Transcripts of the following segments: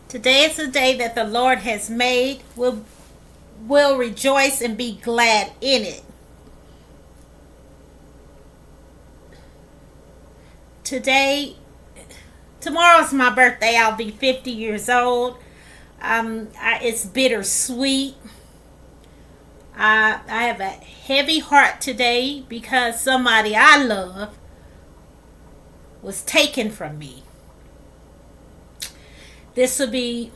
Today is the day that the Lord has made. We'll rejoice and be glad in it. Today, tomorrow's my birthday. I'll be 50 years old. It's bittersweet. I have a heavy heart today because somebody I love was taken from me. This will be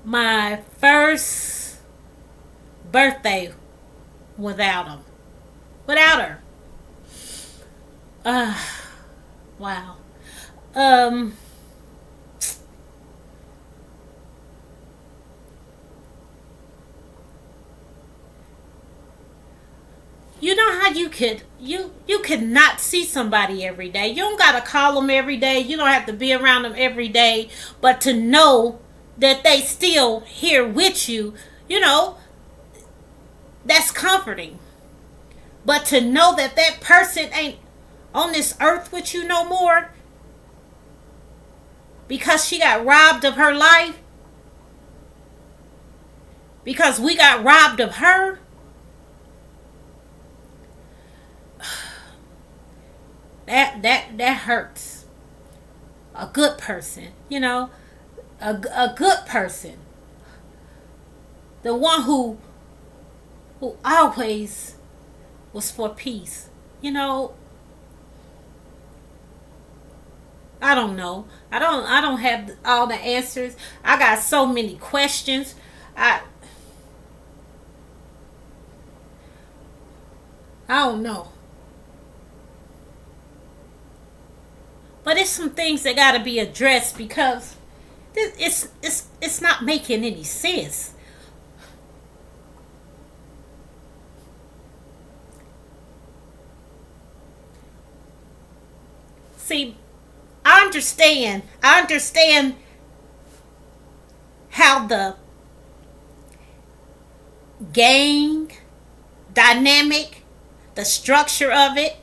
my first birthday without him. Without her. Wow. Um, you know how you could not see somebody every day. You don't gotta call them every day. You don't have to be around them every day. But to know that they still here with you, that's comforting. But to know that that person ain't on this earth with you no more because she got robbed of her life, because we got robbed of her, that hurts. A good person, a good person, the one who always was for peace. I don't know. I don't have all the answers. I got so many questions. I don't know. But it's some things that got to be addressed because it's not making any sense. See, I understand how the gang dynamic, the structure of it.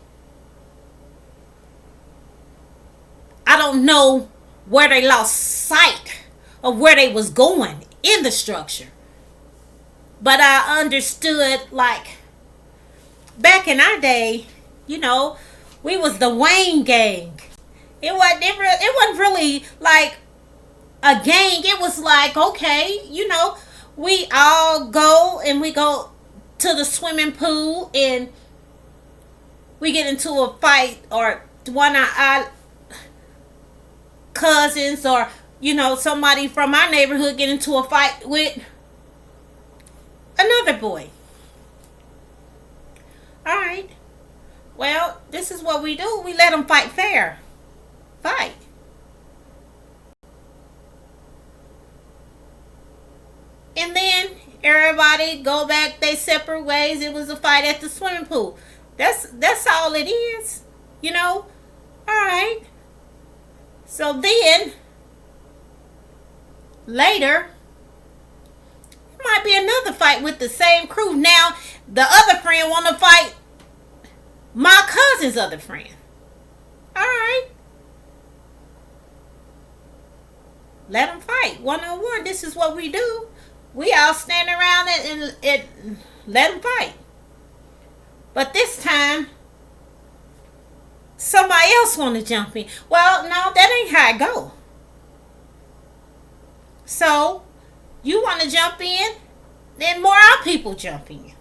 I don't know where they lost sight of where they was going in the structure. But I understood, like, back in our day, we was the Wayne gang. It wasn't really like a gang. It was like, okay, we all go and we go to the swimming pool and we get into a fight, or one of our cousins, or somebody from our neighborhood get into a fight with another boy. All right. Well, this is what we do. We let them fight fair. Fight. And then everybody go back their separate ways. It was a fight at the swimming pool. That's all it is. All right. So then later it might be another fight with the same crew. Now the other friend want to fight my cousin's other friend. All right. Let them fight one on one. This is what we do. We all stand around and let them fight. But this time, somebody else want to jump in. Well, no, that ain't how it go. So, you want to jump in, then more our people jump in.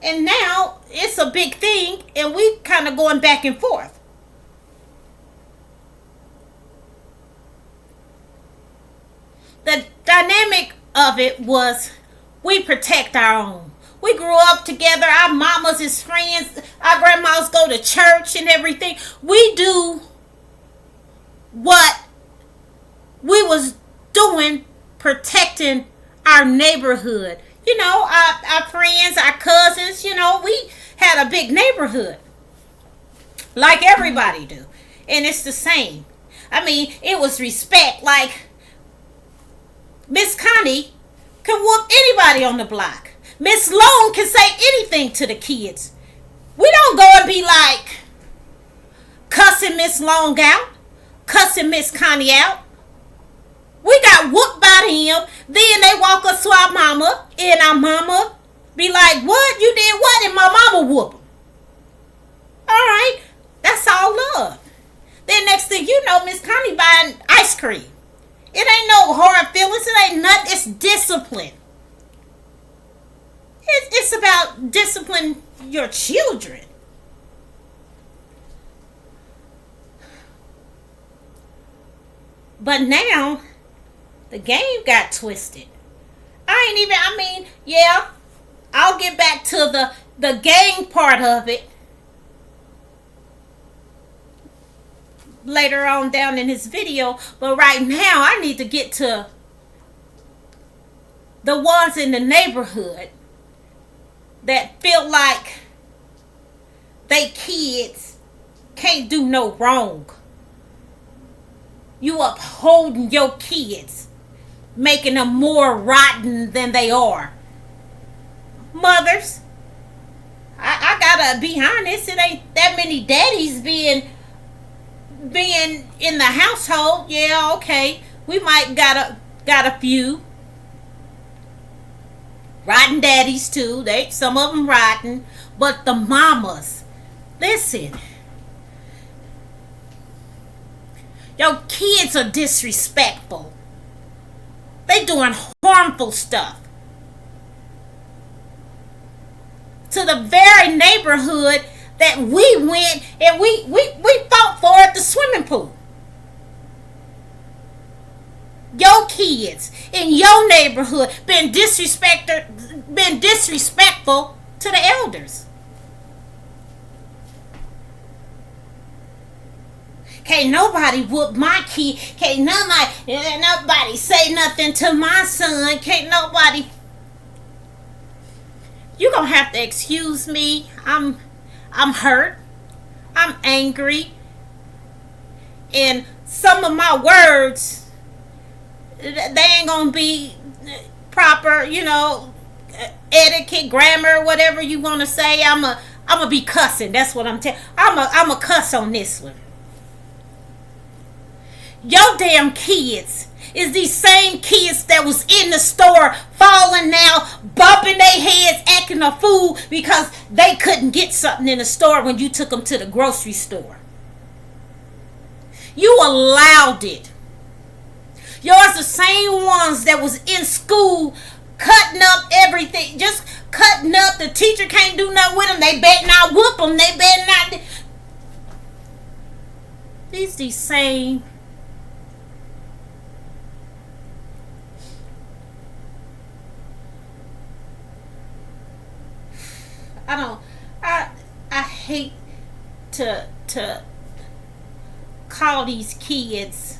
And now, it's a big thing, and we kind of going back and forth. The dynamic of it was we protect our own. We grew up together. Our mamas is friends. Our grandmas go to church and everything. We do what we was doing, protecting our neighborhood. Our friends, our cousins, we had a big neighborhood. Like everybody do. And it's the same. I mean, it was respect. Like, Miss Connie can whoop anybody on the block. Miss Long can say anything to the kids. We don't go and be like cussing Miss Long out, cussing Miss Connie out. We got whooped by them. Then they walk us to our mama, and our mama be like, "What? You did what?" And my mama whoop them. All right, that's all love. Then next thing you know, Miss Connie buying ice cream. It ain't no hard feelings. It ain't nothing. It's discipline. It's about discipline your children. But now, the game got twisted. Yeah, I'll get back to the gang part of it later on down in this video. But right now, I need to get to the ones in the neighborhood that feel like they kids can't do no wrong. You upholding your kids, making them more rotten than they are. Mothers, I gotta be honest, it ain't that many daddies being in the household. Yeah, okay, we might got a few rotten daddies too. Some of them rotten, but the mamas, listen. Your kids are disrespectful. They doing harmful stuff to the very neighborhood that we went and we fought for at the swimming pool. Your kids in your neighborhood been disrespectful to the elders. Can't nobody whoop my kid. Can't nobody say nothing to my son. Can't nobody. You gonna have to excuse me. I'm hurt. I'm angry. And some of my words, they ain't gonna be proper, etiquette, grammar, whatever you wanna say. I'm a be cussing. That's what I'm telling. I'm a cuss on this one. Your damn kids is these same kids that was in the store falling out, bumping their heads, acting a fool because they couldn't get something in the store when you took them to the grocery store. You allowed it. Yours the same ones that was in school cutting up everything, just cutting up. The teacher can't do nothing with them. They better not whoop them. They better not. These same. I hate to call these kids.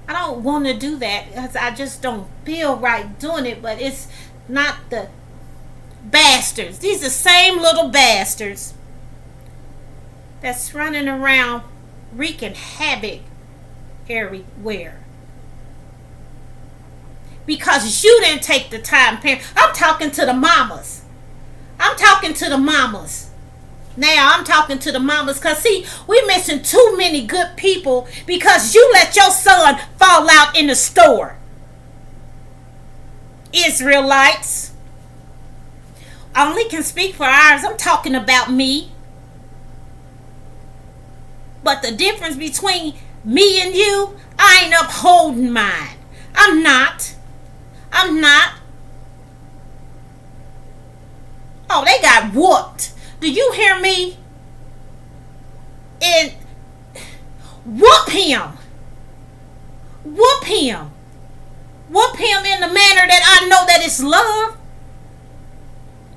I don't want to do that because I just don't feel right doing it, but it's not the bastards. These are the same little bastards that's running around wreaking havoc everywhere. Because you didn't take the time, parent. I'm talking to the mamas. Now I'm talking to the mamas because, see, we missing too many good people because you let your son fall out in the store. Israelites. I only can speak for ours. I'm talking about me. But the difference between me and you, I ain't upholding mine. I'm not. Oh, they got whooped. Do you hear me? And whoop him. Whoop him. Whoop him in the manner that I know that it's love.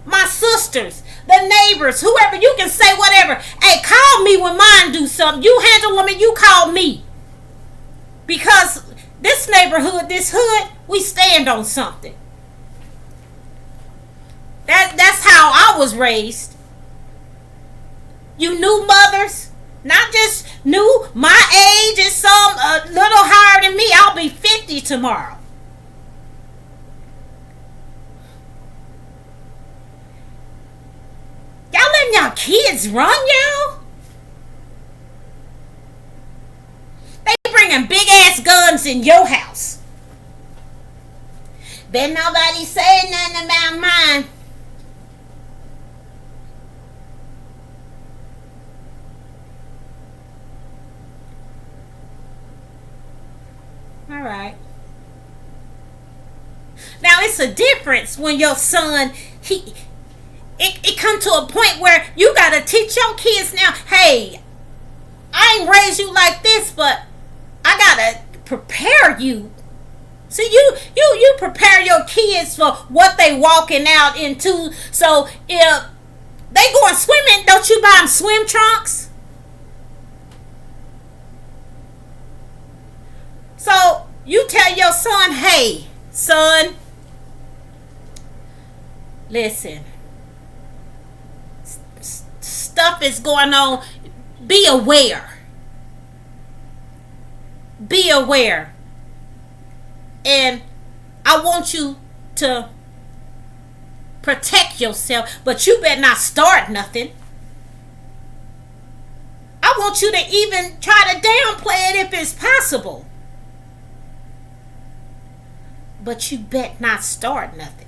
My sisters, the neighbors, whoever, you can say whatever. Hey, call me when mine do something. You handle them and you call me. Because this neighborhood, this hood, we stand on something. That's how I was raised. You new mothers, not just new. My age is some a little higher than me. I'll be 50 tomorrow. Y'all letting y'all kids run y'all? They sons in your house. Bet nobody say nothing about mine. All right. Now it's a difference when your son it come to a point where you gotta teach your kids now. Hey, I ain't raised you like this, but I gotta prepare you. See, you prepare your kids for what they walking out into. So if they going swimming, don't you buy them swim trunks? So you tell your son, hey, son, listen, stuff is going on. Be aware. Be aware. And I want you to protect yourself, but you better not start nothing. I want you to even try to downplay it if it's possible. But you bet not start nothing.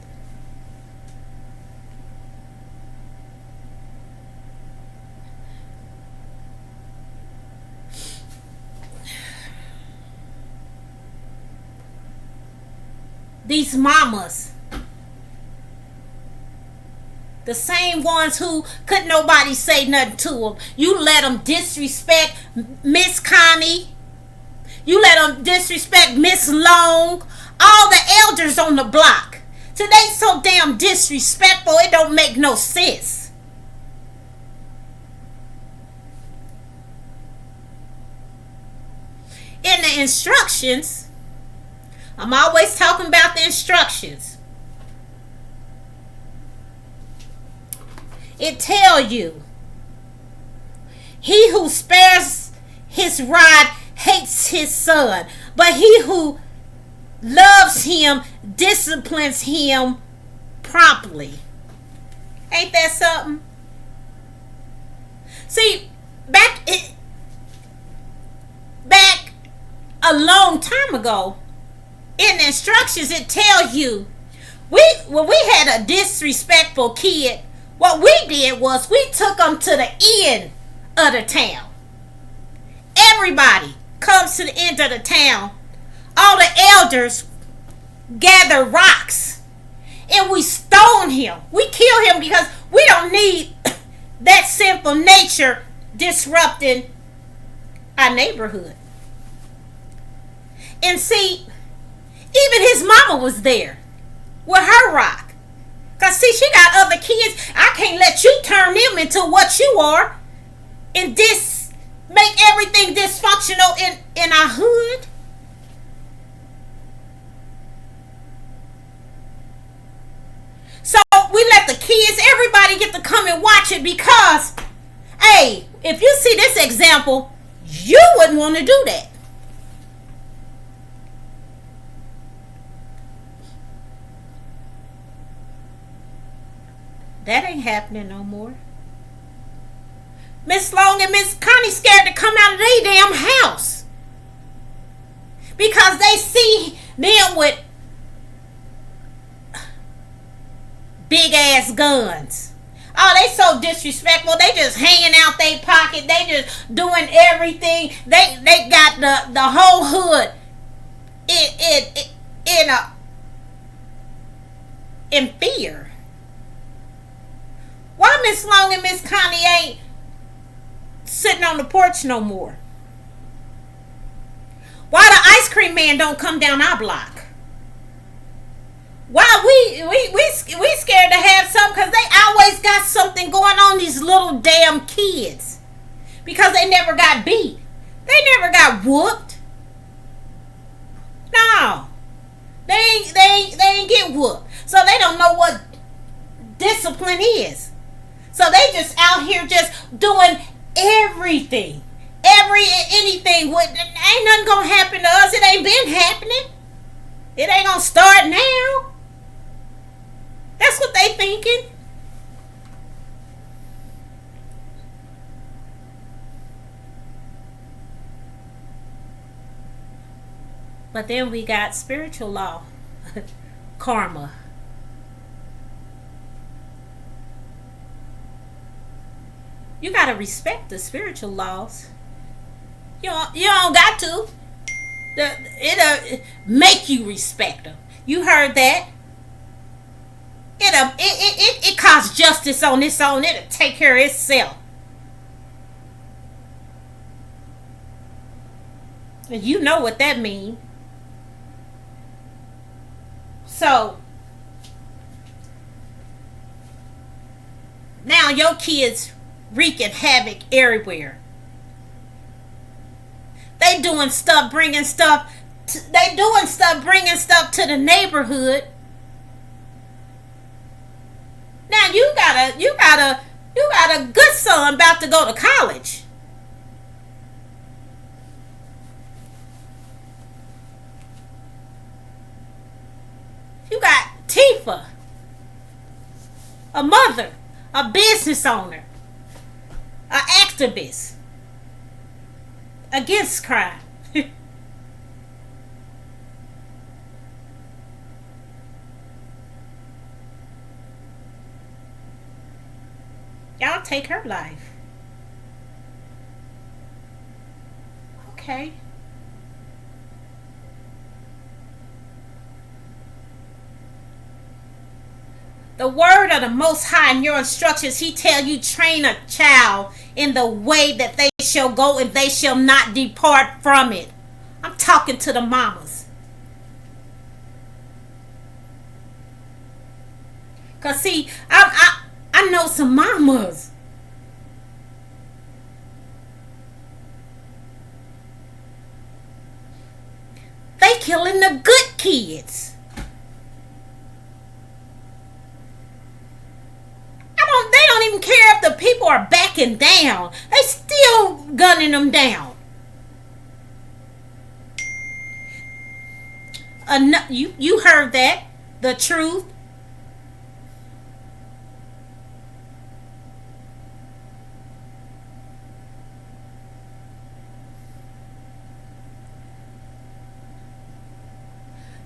These mamas, the same ones who couldn't nobody say nothing to them, you let them disrespect Miss Connie. You let them disrespect Miss Long. All the elders on the block. So they so damn disrespectful, it don't make no sense. In the instructions, I'm always talking about the instructions. It tell you, he who spares his rod hates his son, but he who loves him disciplines him promptly. Ain't that something? See, back a long time ago, in the instructions it tells you, when we had a disrespectful kid, what we did was we took them to the end of the town. Everybody comes to the end of the town. All the elders gather rocks and we stone him. We kill him because we don't need that simple nature disrupting our neighborhood. And see, even his mama was there with her rock. Because see, she got other kids. I can't let you turn them into what you are and make everything dysfunctional in our hood. So we let the kids, everybody get to come and watch it because, hey, if you see this example, you wouldn't want to do that. That ain't happening no more. Miss Long and Miss Connie scared to come out of their damn house because they see them with big ass guns. Oh, they so disrespectful. They just hanging out their pocket. They just doing everything. They got the whole hood in fear. Why Miss Long and Miss Connie ain't sitting on the porch no more? Why the ice cream man don't come down our block? Why we scared to have some? Because they always got something going on, these little damn kids. Because they never got beat. They never got whooped. No. They ain't get whooped. So they don't know what discipline is. So they just out here just doing everything. Anything. Ain't nothing gonna happen to us. It ain't been happening. It ain't gonna start now. That's what they thinking. But then we got spiritual law, karma. You got to respect the spiritual laws. You don't got to. It'll make you respect them. You heard that? It costs justice on its own. It'll take care of itself. And you know what that means. So now your kids wreaking havoc everywhere. They doing stuff, bringing stuff to the neighborhood. Now you got a good son about to go to college. You got Tifa, a mother, a business owner, an activist against crime. Y'all take her life. Okay. The word of the Most High in your instructions, he tell you train a child in the way that they shall go and they shall not depart from it. I'm talking to the mamas. Because see, I know some mamas. They killing the good kids. They don't even care if the people are backing down. They still gunning them down. You heard that? The truth.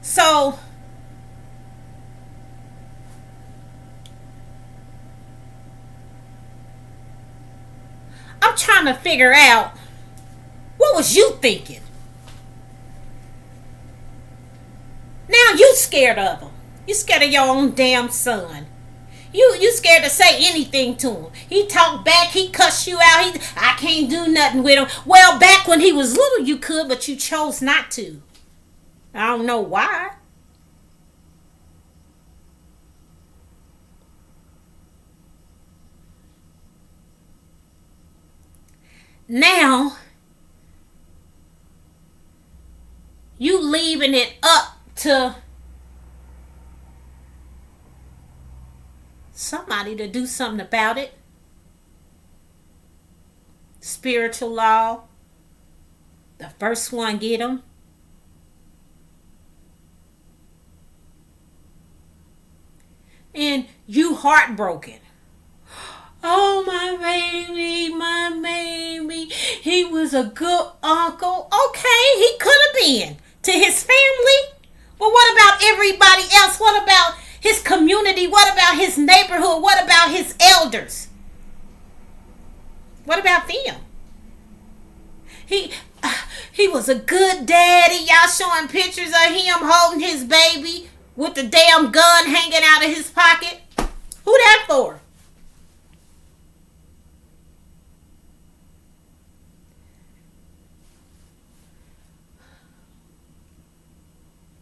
So I'm trying to figure out, what was you thinking? Now you scared of him. You scared of your own damn son. You scared to say anything to him. He talked back. He cussed you out. I can't do nothing with him. Well, back when he was little, you could, but you chose not to. I don't know why. Now, you leaving it up to somebody to do something about it. Spiritual law. The first one get them. And you heartbroken. Oh, my baby. He was a good uncle. Okay, he could have been to his family. But what about everybody else? What about his community? What about his neighborhood? What about his elders? What about them? He was a good daddy. Y'all showing pictures of him holding his baby with the damn gun hanging out of his pocket. Who that for?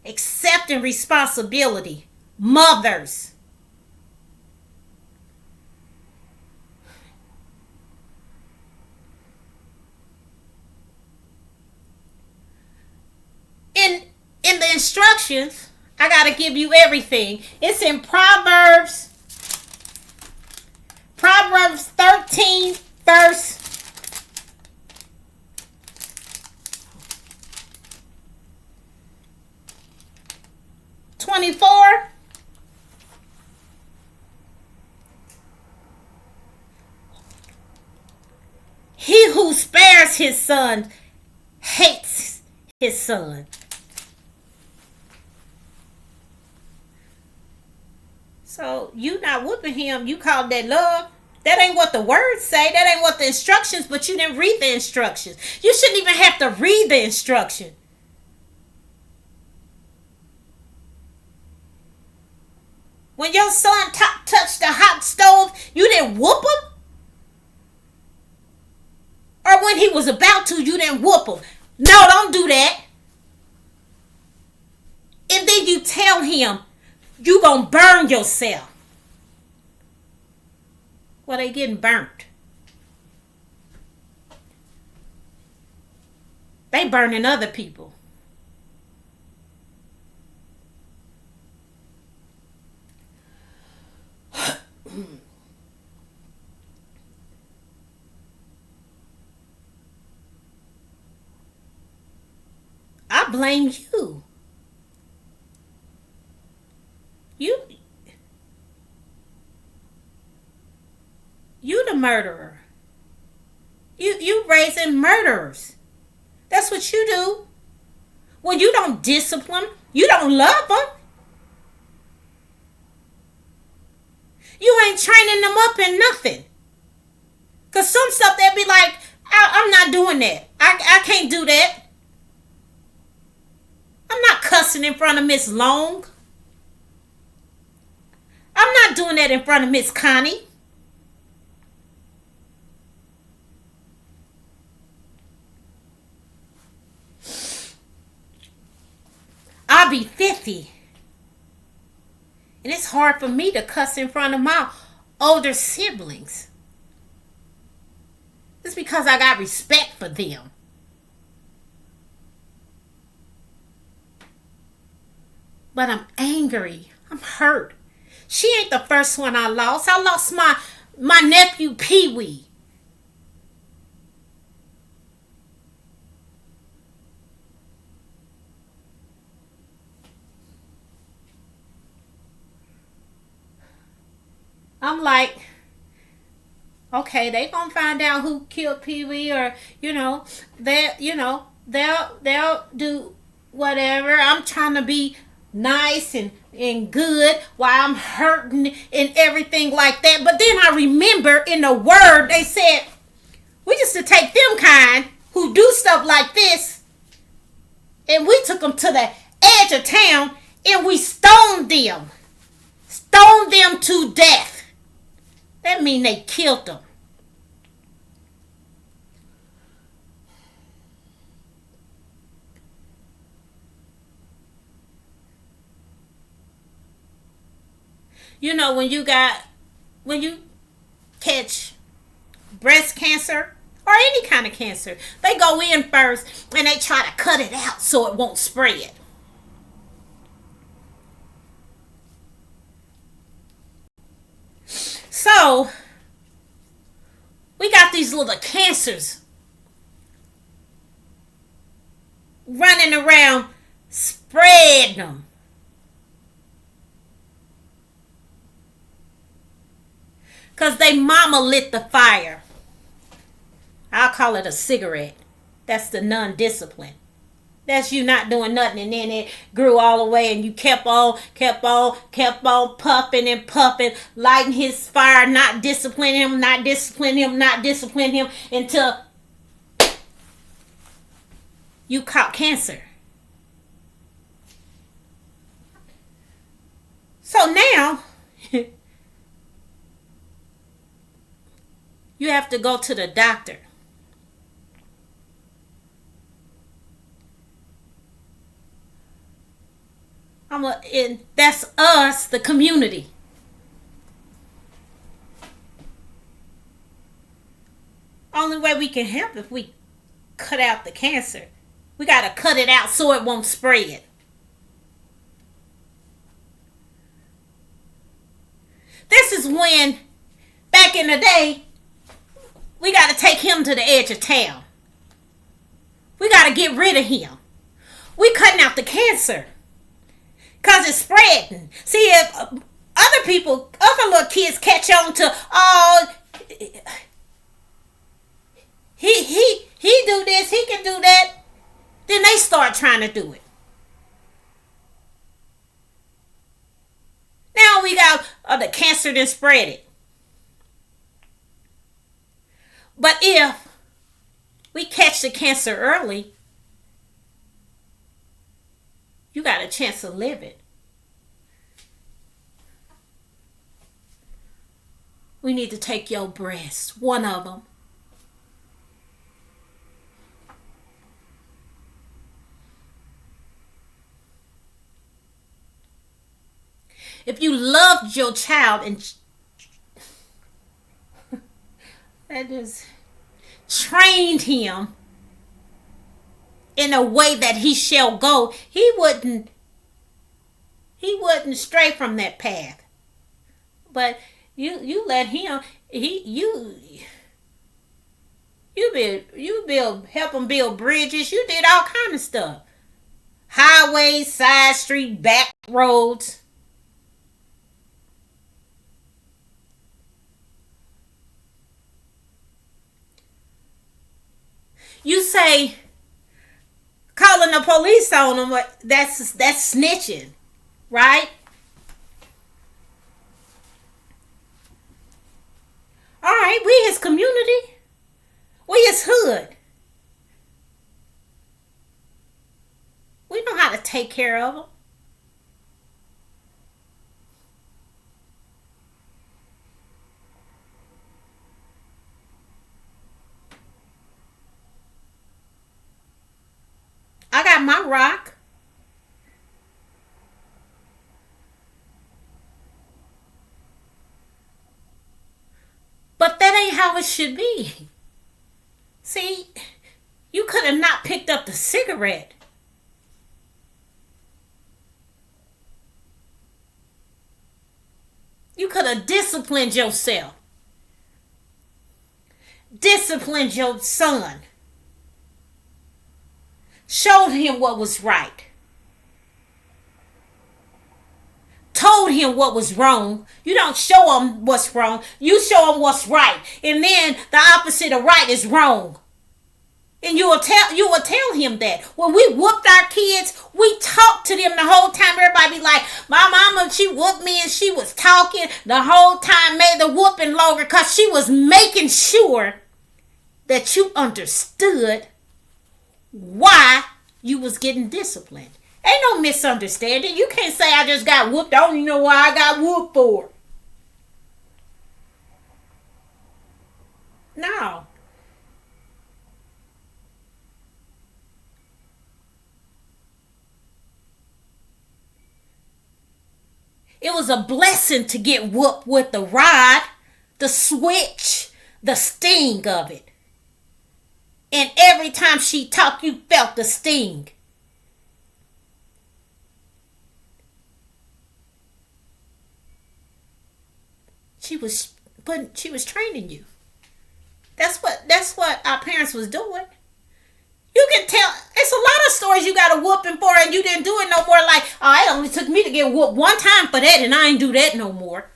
Accepting responsibility. Mothers. In the instructions, I got to give you everything. It's in Proverbs 13, verse 24. He who spares his son hates his son. So you not whooping him, you call that love? That ain't what the words say. That ain't what the instructions, but you didn't read the instructions. You shouldn't even have to read the instruction. When your son touched the hot stove, you didn't whoop him? Or when he was about to, you didn't whoop him? No, don't do that. And then you tell him, you gonna burn yourself. Well, they getting burnt. They burning other people. I blame you. You the murderer. You raising murderers. That's what you do. When you don't discipline, you don't love them. You ain't training them up in nothing. Because some stuff they'll be like, I'm not doing that. I can't do that. I'm not cussing in front of Miss Long. I'm not doing that in front of Miss Connie. I'll be 50. And it's hard for me to cuss in front of my older siblings. It's because I got respect for them. But I'm angry. I'm hurt. She ain't the first one I lost. I lost my nephew Pee-wee. I'm like, okay, they gonna find out who killed Pee-wee, or they'll do whatever. I'm trying to be nice and good while I'm hurting and everything like that. But then I remember in the word they said we just to take them kind who do stuff like this, and we took them to the edge of town and we stoned them to death. That mean they killed them. You know, when you catch breast cancer or any kind of cancer, they go in first and they try to cut it out so it won't spread. So, we got these little cancers running around spreading them. Because they mama lit the fire. I'll call it a cigarette. That's the non-discipline. That's you not doing nothing, and then it grew all the way and you kept on puffing and puffing, lighting his fire, not disciplining him until you caught cancer. So now you have to go to the doctor. And that's us, the community. Only way we can help if we cut out the cancer. We got to cut it out so it won't spread. This is when, back in the day, we got to take him to the edge of town. We got to get rid of him. We cutting out the cancer. Because it's spreading. See, if other little kids catch on to, he do this, he can do that, then they start trying to do it. Now we got out the cancer, then spread it. But if we catch the cancer early, you got a chance to live it. We need to take your breast, one of them. If you loved your child and that is trained him in a way that he shall go, he wouldn't stray from that path. But you let him, help him build bridges. You did all kind of stuff. Highways, side street, back roads. You say calling the police on them, that's snitching, right? All right, we his community. We his hood. We know how to take care of them. I got my rock. But that ain't how it should be. See, you could have not picked up the cigarette. You could have disciplined yourself. Disciplined your son. Showed him what was right. Told him what was wrong. You don't show him what's wrong. You show him what's right. And then the opposite of right is wrong. And you will tell him that. When we whooped our kids, we talked to them the whole time. Everybody be like, my mama, she whooped me and she was talking the whole time, made the whooping longer because she was making sure that you understood why you was getting disciplined. Ain't no misunderstanding. You can't say I just got whooped. I don't even know why I got whooped for. No. It was a blessing to get whooped with the rod, the switch, the sting of it. And every time she talked, you felt the sting. She was training you. That's what our parents was doing. You can tell it's a lot of stories you got a whooping for and you didn't do it no more. Like, oh, it only took me to get whooped one time for that and I ain't do that no more.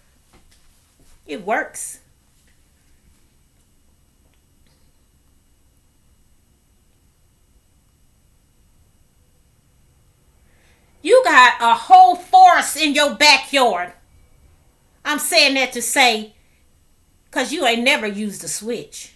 It works. You got a whole forest in your backyard. I'm saying that to say, because you ain't never used a switch.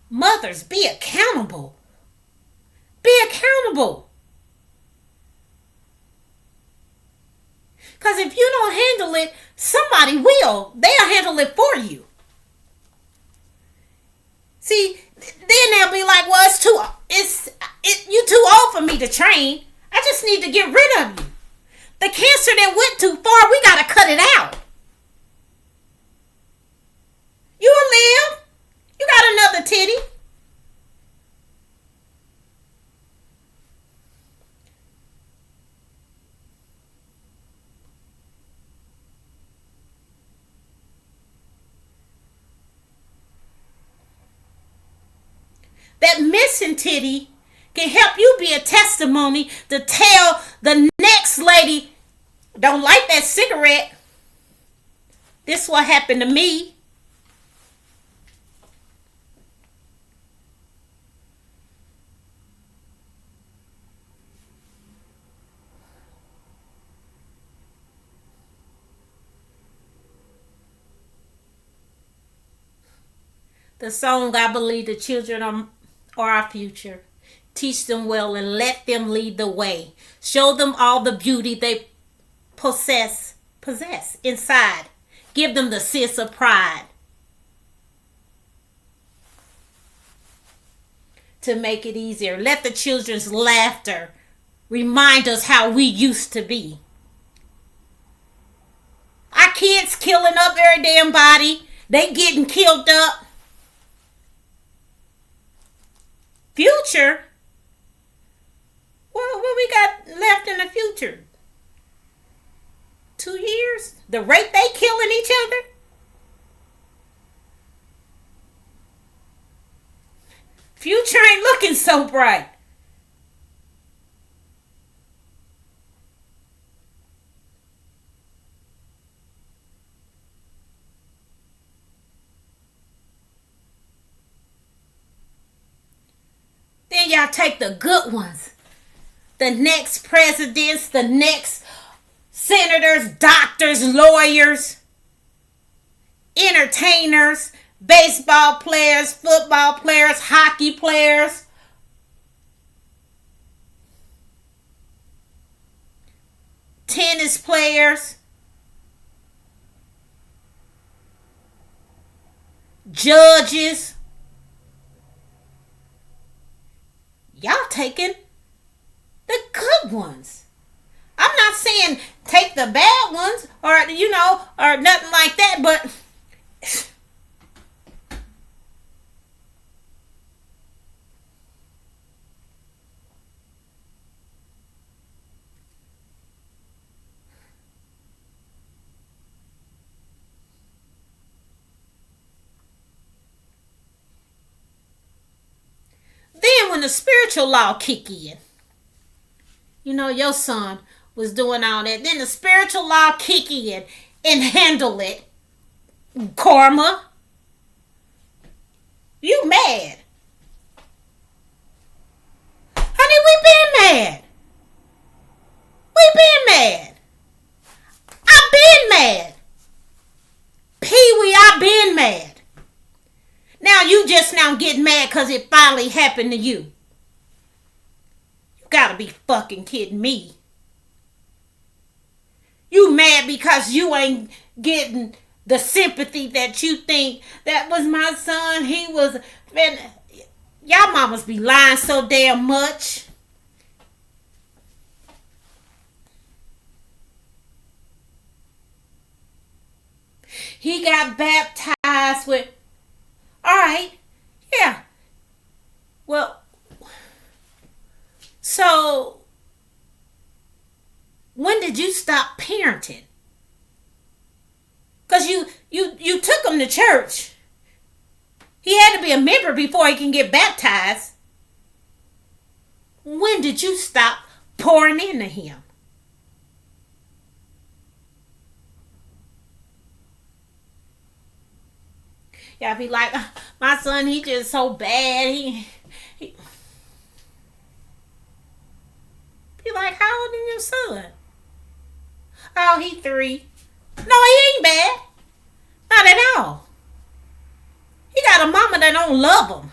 Mothers, be accountable. Be accountable. Because if you don't handle it, somebody will. They'll handle it for you. See, then they'll be like, well, you too old for me to train. I just need to get rid of you. The cancer that went too far, we got to cut it out. You will live. You got another titty. That missing titty can help you be a testimony to tell the next lady, don't light that cigarette. This is what happened to me. The song, I believe the children are our future. Teach them well and let them lead the way. Show them all the beauty they possess inside. Give them the sense of pride. To make it easier, let the children's laughter remind us how we used to be. Our kids killing up every damn body. They getting killed up. Future? Well, what we got left in the future? 2 years? The rate they killing each other? Future ain't looking so bright. Then y'all take the good ones. The next presidents, the next senators, doctors, lawyers, entertainers, baseball players, football players, hockey players. Tennis players. Judges. Y'all taking the good ones. I'm not saying take the bad ones or, or nothing like that, but then when the spiritual law kick in, your son was doing all that. Then the spiritual law kick in and handle it. Karma. You mad. Honey, we been mad. We been mad. I been mad. Pee-wee, I been mad. Now you just now getting mad because it finally happened to you. You gotta be fucking kidding me. You mad because you ain't getting the sympathy that you think that was my son. He was... Man, y'all mamas be lying so damn much. He got baptized with... All right. Yeah. Well, so when did you stop parenting? Because you took him to church. He had to be a member before he can get baptized. When did you stop pouring into him? Y'all be like, my son, he just so bad. He be like, how old is your son? Oh, he 3. No, he ain't bad. Not at all. He got a mama that don't love him.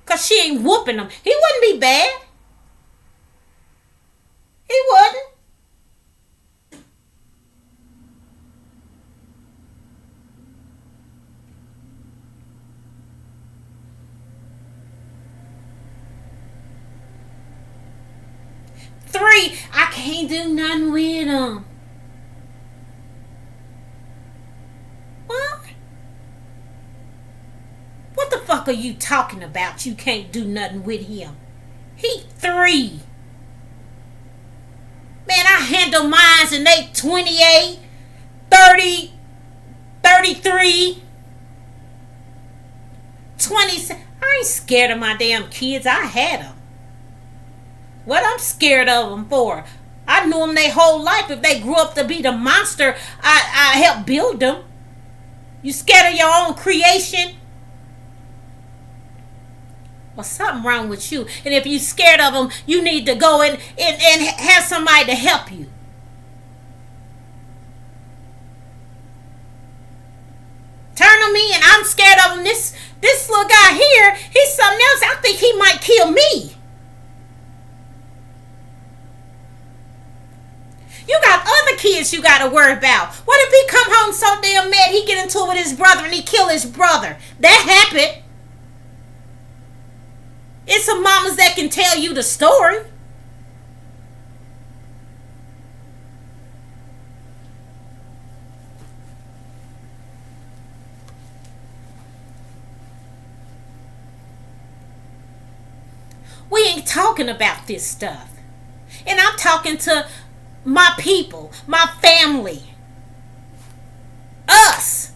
Because she ain't whooping him. He wouldn't be bad. He wouldn't. I can't do nothing with him. What the fuck are you talking about? You can't do nothing with him. He 3. Man, I handle mines and they 28, 30, 33, 27. I ain't scared of my damn kids. I had them. What I'm scared of them for? I knew them their whole life. If they grew up to be the monster, I helped build them. You scared of your own creation? Well, something wrong with you. And if you're scared of them, you need to go and have somebody to help you. Turn them in. I'm scared of him. This little guy here, he's something else. I think he might kill me. You got other kids you got to worry about. What if he come home so damn mad he get into it with his brother and he kill his brother? That happened. It's some mamas that can tell you the story. We ain't talking about this stuff. And I'm talking to my people, my family, us.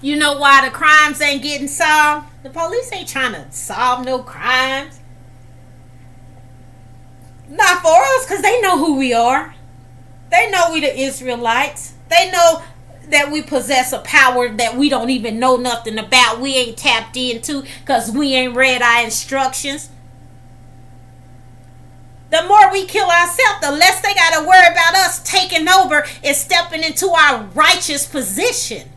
You know why the crimes ain't getting solved? The police ain't trying to solve no crimes. Not for us, because they know who we are. They know we the Israelites. They know that we possess a power that we don't even know nothing about. We ain't tapped into because we ain't read our instructions. The more we kill ourselves, the less they got to worry about us taking over and stepping into our righteous position.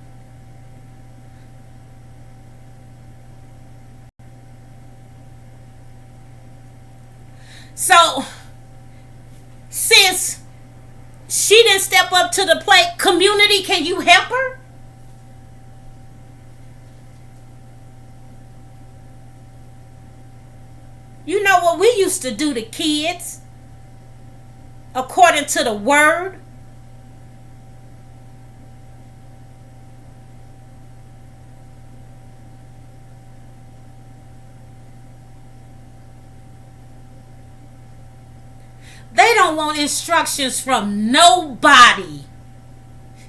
So, since she didn't step up to the plate, community, can you help her? You know what we used to do to kids, according to the word? They don't want instructions from nobody.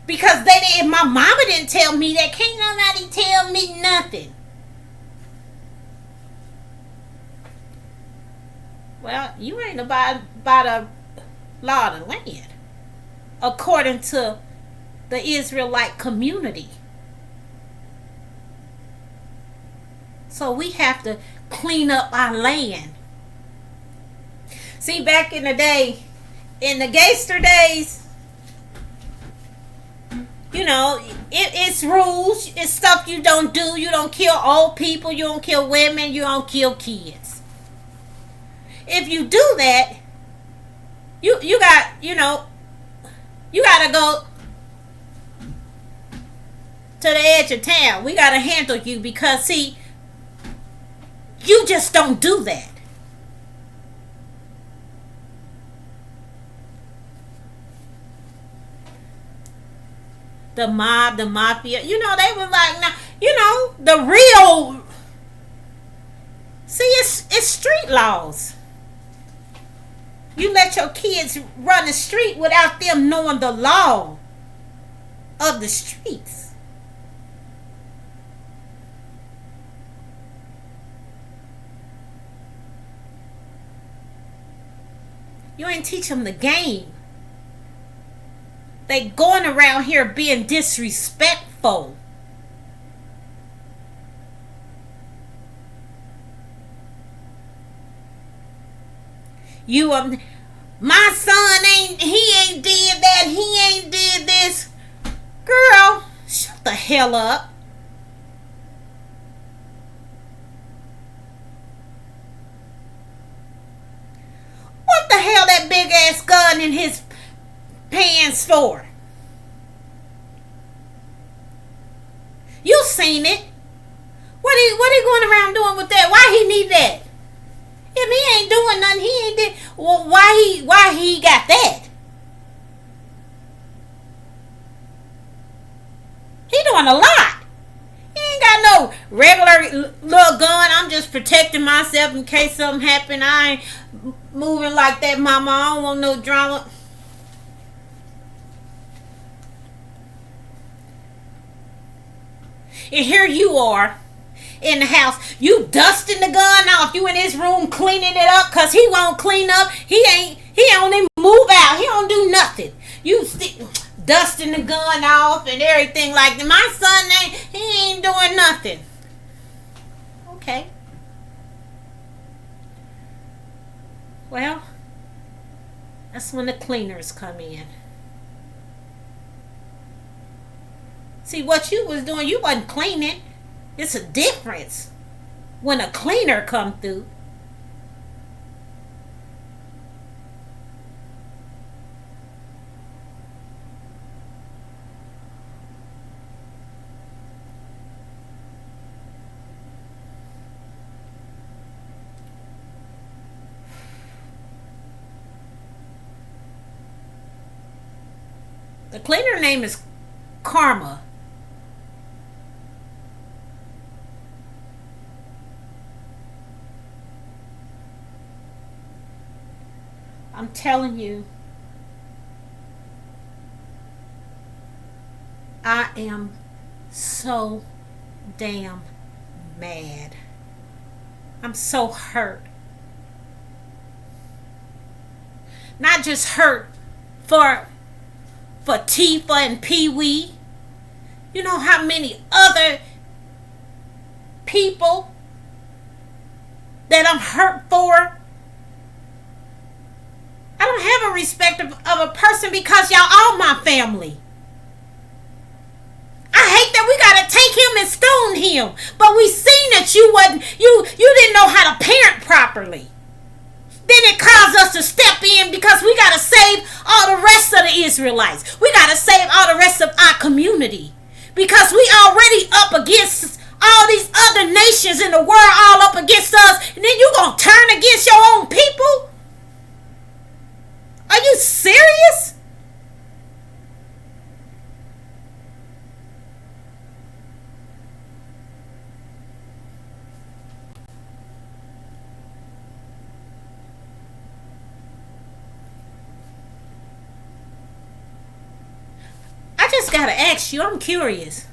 Because they didn't, my mama didn't tell me that. Can't nobody tell me nothing. Well, you ain't about a law of the land. According to the Israelite community. So we have to clean up our land. See, back in the day, in the gangster days, you know, it's rules. It's stuff you don't do. You don't kill old people. You don't kill women. You don't kill kids. If you do that, you got, you know, you got to go to the edge of town. We got to handle you because, see, you just don't do that. The mob, the mafia, you know, they were like, nah, you know, the real. See, it's street laws. You let your kids run the street without them knowing the law of the streets. You ain't teach them the game. They going around here being disrespectful. You my son he ain't did that, he ain't did this. Girl, shut the hell up. What the hell that big ass gun in his pants for? You seen it. What he going around doing with that? Why he need that? If he ain't doing nothing, he ain't did. Well, why he got that? He doing a lot. He ain't got no regular little gun. I'm just protecting myself in case something happen. I ain't moving like that, mama. I don't want no drama. And here you are in the house. You dusting the gun off. You in his room cleaning it up because he won't clean up. He don't even move out. He don't do nothing. You dusting the gun off and everything like that. My son he ain't doing nothing. Okay. Well, that's when the cleaners come in. See, what you was doing, you wasn't cleaning. It's a difference when a cleaner come through. The cleaner name is Karma. I'm telling you, I am so damn mad. I'm so hurt. Not just hurt for Tifa and Pee Wee. You know how many other people that I'm hurt for? I don't have a respect of a person because y'all all my family. I hate that we gotta take him and stone him. But we seen that you didn't know how to parent properly. Then it caused us to step in because we gotta save all the rest of the Israelites. We gotta save all the rest of our community. Because we already up against all these other nations in the world all up against us. And then you gonna turn against your own people? Are you serious? I just gotta ask you, I'm curious.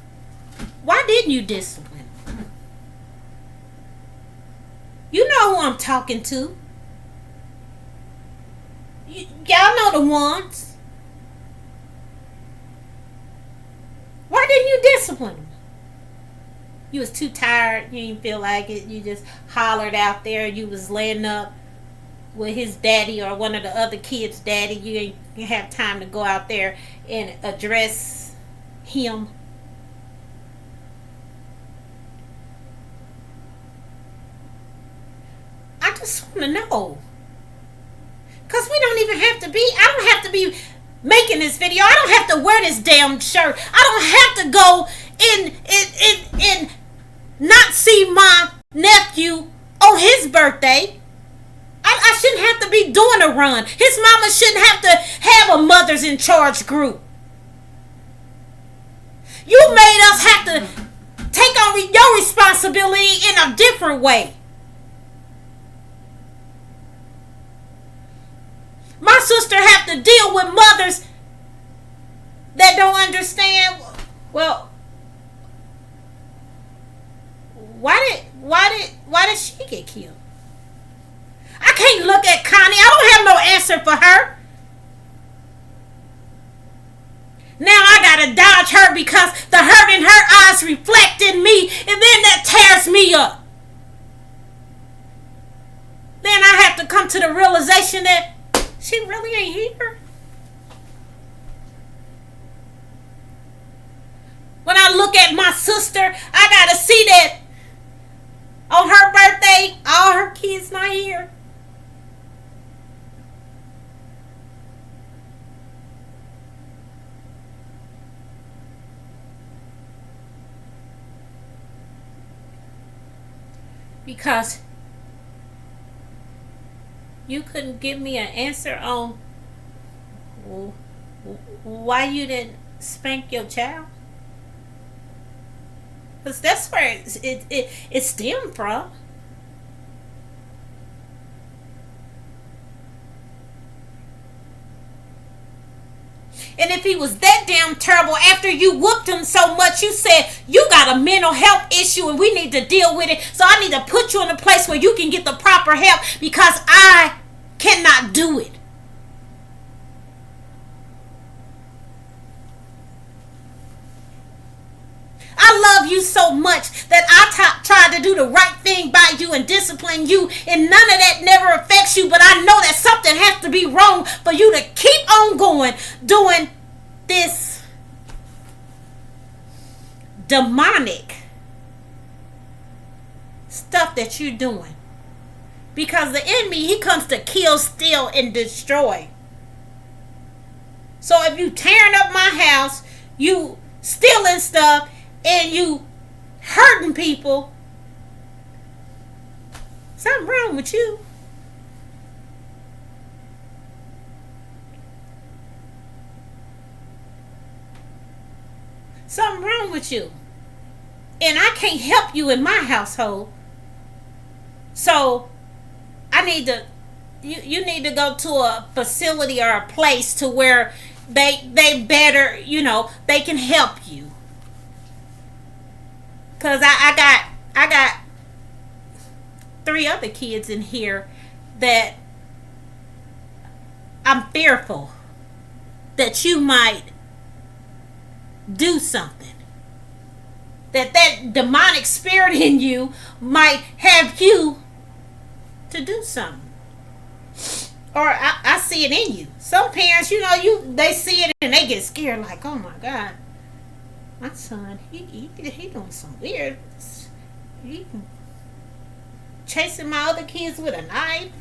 Why didn't you discipline? You know who I'm talking to. Y'all know the ones. Why didn't you discipline them? You was too tired. You didn't feel like it. You just hollered out there. You was laying up with his daddy or one of the other kids' daddy. You didn't have time to go out there and address him. I just want to know. Because we don't even have to be, I don't have to be making this video. I don't have to wear this damn shirt. I don't have to go and not see my nephew on his birthday. I shouldn't have to be doing a run. His mama shouldn't have to have a mothers in charge group. You made us have to take on your responsibility in a different way. My sister have to deal with mothers that don't understand. Well, why did she get killed? I can't look at Connie. I don't have no answer for her. Now I gotta dodge her because the hurt in her eyes reflect in me, and then that tears me up. Then I have to come to the realization that she really ain't here. When I look at my sister, I gotta see that on her birthday, all her kids not here. Because you couldn't give me an answer on why you didn't spank your child. Because that's where it stemmed from. And if he was that damn terrible, after you whooped him so much, you said, you got a mental health issue and we need to deal with it. So I need to put you in a place where you can get the proper help because I cannot do it. I love you so much that I tried to do the right thing by you and discipline you, and none of that never affects you. But I know that something has to be wrong for you to keep on going, doing this demonic stuff that you're doing. Because the enemy, he comes to kill, steal, and destroy. So if you tearing up my house, you stealing stuff, and you hurting people, something wrong with you. Something wrong with you. And I can't help you in my household. So I need to, you need to go to a facility or a place to where they better, they can help you. Cause I got 3 other kids in here that I'm fearful that you might do something. That demonic spirit in you might have you to do something. Or I see it in you. Some parents, they see it and they get scared like, oh my God. My son, he doing some weird. He chasing my other kids with a knife.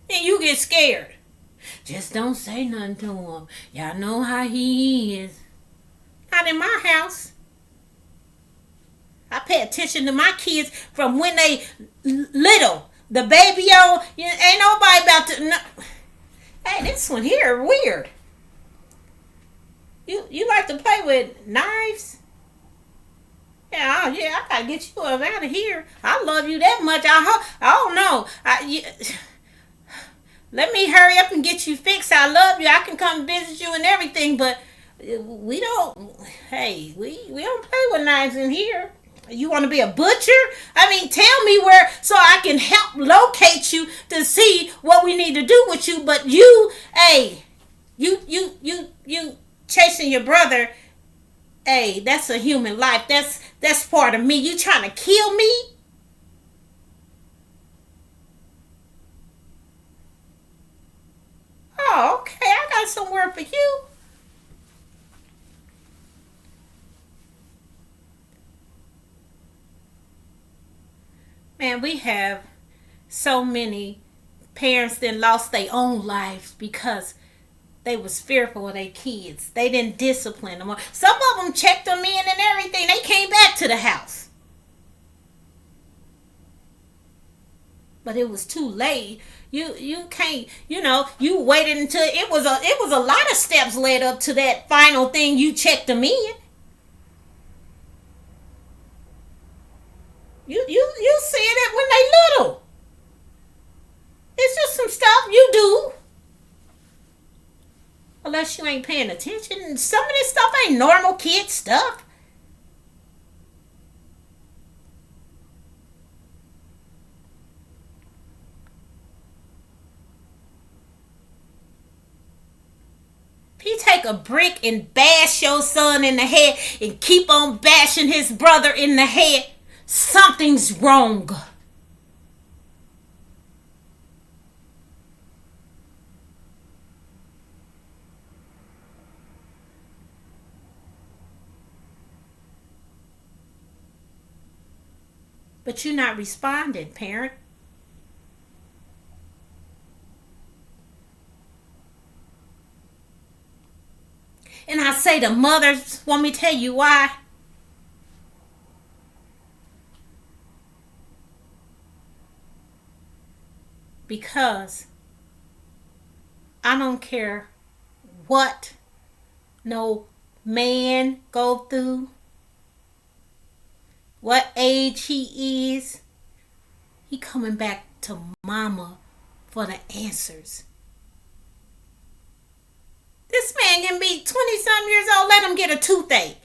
And you get scared. Just don't say nothing to him. Y'all know how he is. Not in my house. I pay attention to my kids from when they little. The baby on, ain't nobody about to. No. Hey, this one here weird. You like to play with knives? Yeah, I gotta get you out of here. I love you that much. I don't know. Let me hurry up and get you fixed. I love you. I can come visit you and everything, but we don't. Hey, we don't play with knives in here. You want to be a butcher? I mean, tell me where so I can help locate you to see what we need to do with you. But you chasing your brother. Hey, that's a human life. That's part of me. You trying to kill me? Oh, okay. I got some word for you. Man, we have so many parents that lost their own lives because they was fearful of their kids. They didn't discipline them. Some of them checked them in and everything. They came back to the house. But it was too late. You can't, you waited until it was a lot of steps led up to that final thing you checked them in. You see it when they little. It's just some stuff you do. Unless you ain't paying attention. Some of this stuff ain't normal kid stuff. If you take a brick and bash your son in the head and keep on bashing his brother in the head, something's wrong. But you're not responding, parent. And I say the mothers, want me to tell you why? Because I don't care what no man go through, what age he is, he coming back to mama for the answers. This man can be 20-some years old. Let him get a toothache.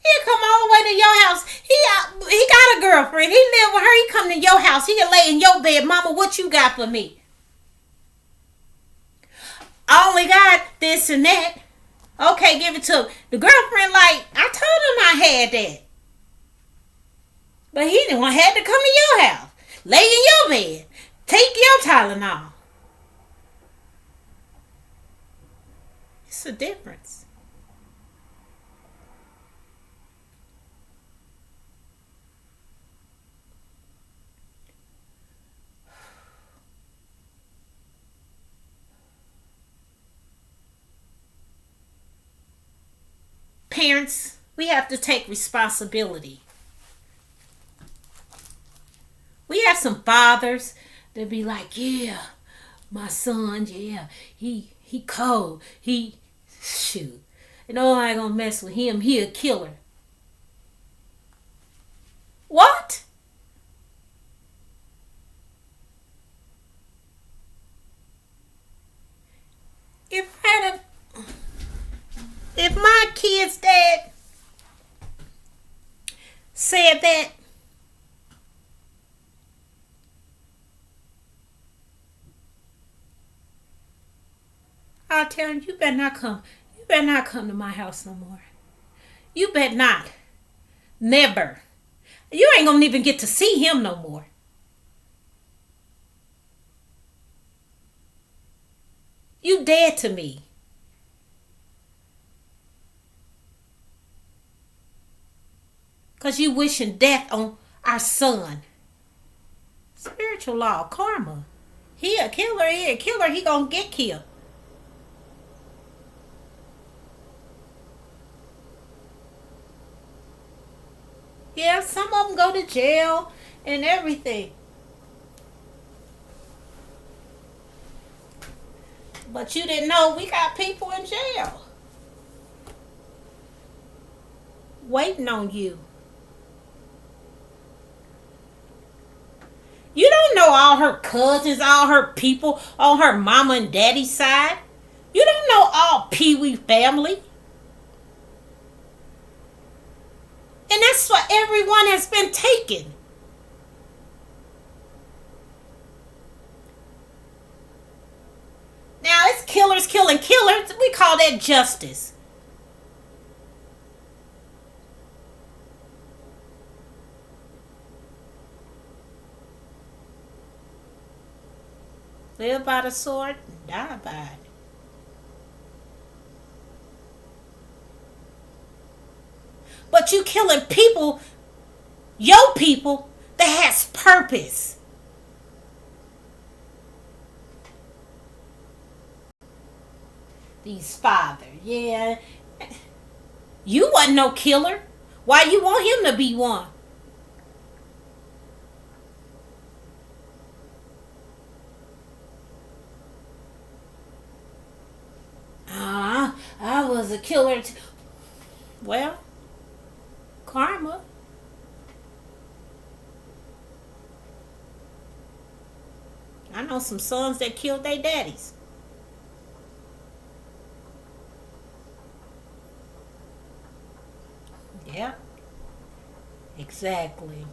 He'll come all the way to your house. He got a girlfriend. He live with her. He come to your house. He'll lay in your bed. Mama, what you got for me? I only got this and that. Okay, give it to him. The girlfriend, like, I told him I had that. But he didn't want had to come to your house. Lay in your bed. Take your Tylenol. It's a difference. Parents, we have to take responsibility. We have some fathers that be like, yeah, my son, yeah, he cold. Shoot. And oh, I ain't gonna mess with him. He a killer. What? If my kid's dad said that, I'll tell him, you better not come. You better not come to my house no more. You better not. Never. You ain't gonna even get to see him no more. You dead to me. Because you wishing death on our son. Spiritual law, karma. He a killer, he gonna get killed. Yeah, some of them go to jail and everything. But you didn't know we got people in jail waiting on you. You don't know all her cousins, all her people on her mama and daddy side. You don't know all Pee Wee family. And that's what everyone has been taken. Now it's killers killing killers. We call that justice. Live by the sword, die by it. But you killing people, your people, that has purpose. These fathers, yeah. You wasn't no killer. Why you want him to be one? I was a killer. Well, karma. I know some sons that killed their daddies. Yeah, exactly.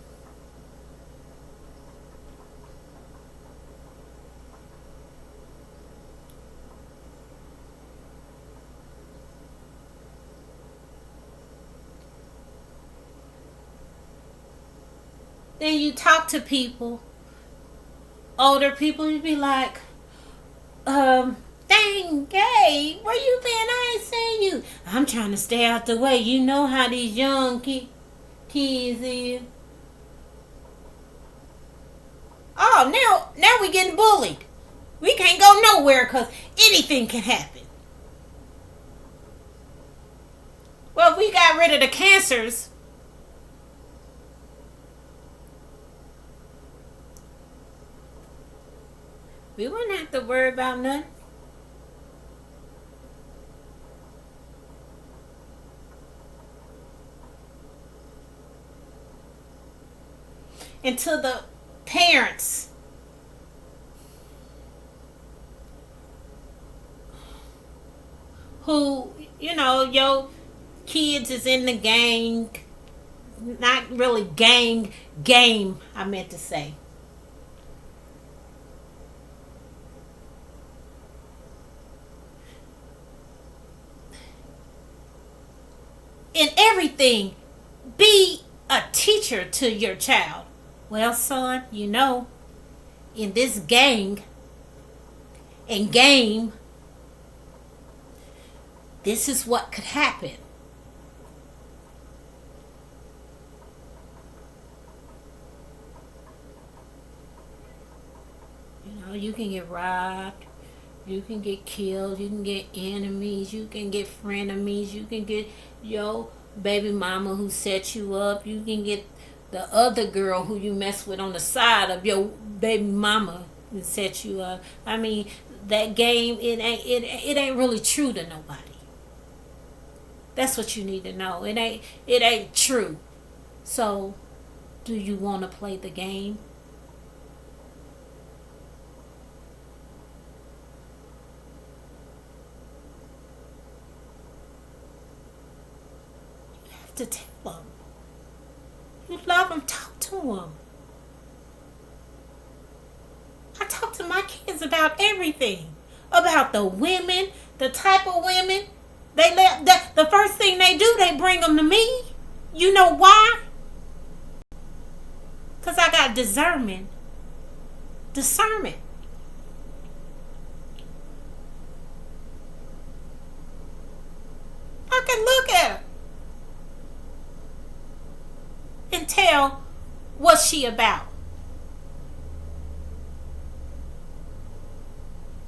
Then you talk to people, older people, you be like, dang, gay, where you been? I ain't seen you. I'm trying to stay out the way. You know how these young kids is. Oh, now we getting bullied. We can't go nowhere because anything can happen. Well, if we got rid of the cancers, we wouldn't have to worry about nothing. and to the parents who, your kids is in the gang, not really game, I meant to say. In everything, be a teacher to your child. Well, son, in this gang and game, this is what could happen. You can get robbed, you can get killed, you can get enemies, you can get frenemies, you can get your baby mama who set you up, you can get the other girl who you mess with on the side of your baby mama and set you up. I mean, that game, it ain't really true to nobody. That's what you need to know. It ain't true. So, do you want to play the game? You have to tell them. You love them, talk to them. I talk to my kids about everything. About the women, the type of women. The first thing they do, they bring them to me. You know why? Because I got discernment. I can look at her and tell what she about.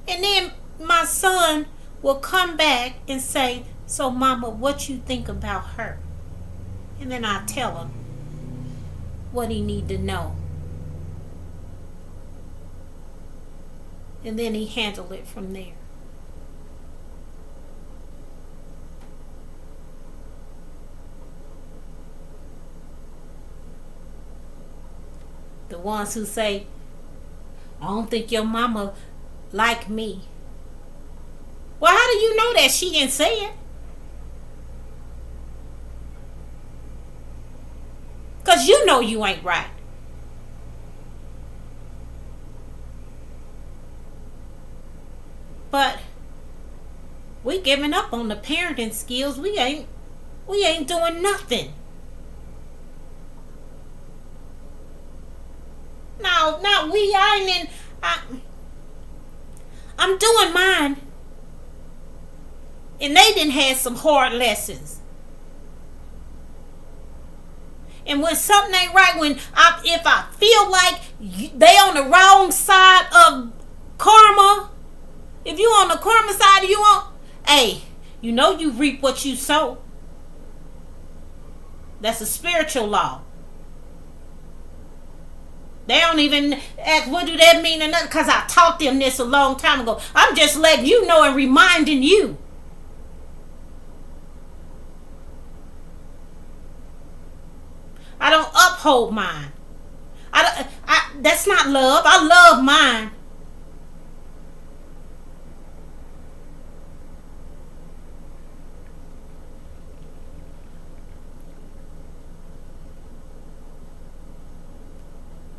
And then my son will come back and say, so mama, what you think about her? And then I tell him what he need to know. And then he handle it from there. The ones who say, I don't think your mama like me. Well, how do you know that? She didn't say it. Because you know you ain't right. But we giving up on the parenting skills. We ain't doing nothing. No, not we. I'm doing mine. And they done had some hard lessons. And when something ain't right, if I feel like they on the wrong side of karma, if you on the karma side, hey, you reap what you sow. That's a spiritual law. They don't even ask, what do that mean or nothing? Because I taught them this a long time ago. I'm just letting you know and reminding you. I don't uphold mine. That's not love. I love mine.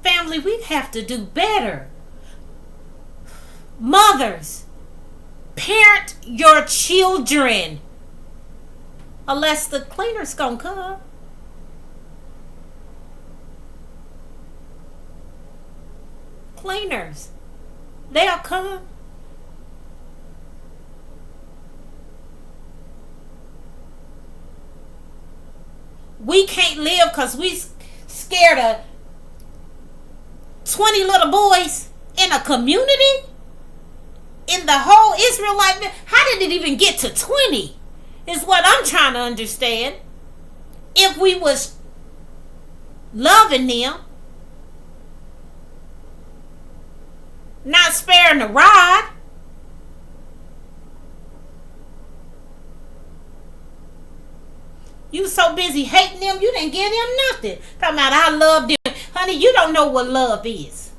Family, we have to do better. Mothers, parent your children. Unless the cleaner's gonna come. Cleaners, they'll come. We can't live because we scared of 20 little boys in a community? In the whole Israelite, how did it even get to 20? Is what I'm trying to understand. If we was loving them, not sparing the rod. You so busy hating them, you didn't give them nothing. Talking about I love them. Honey, you don't know what love is.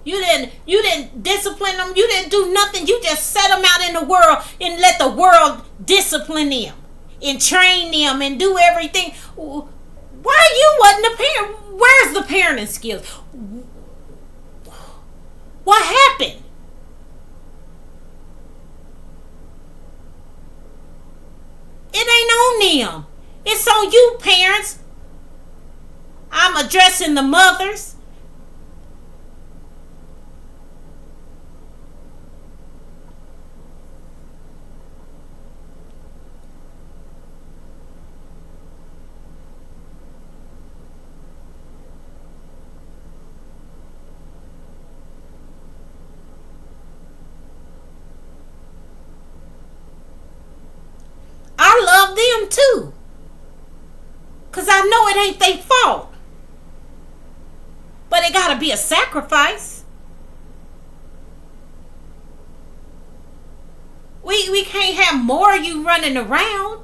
You didn't discipline them. You didn't do nothing. You just set them out in the world and let the world discipline them and train them and do everything. Why you wasn't a parent? Where's the parenting skills? What happened? It ain't on them. It's on you, parents. I'm addressing the mothers. I love them too. Because I know it ain't their fault. But it got to be a sacrifice. We can't have more of you running around.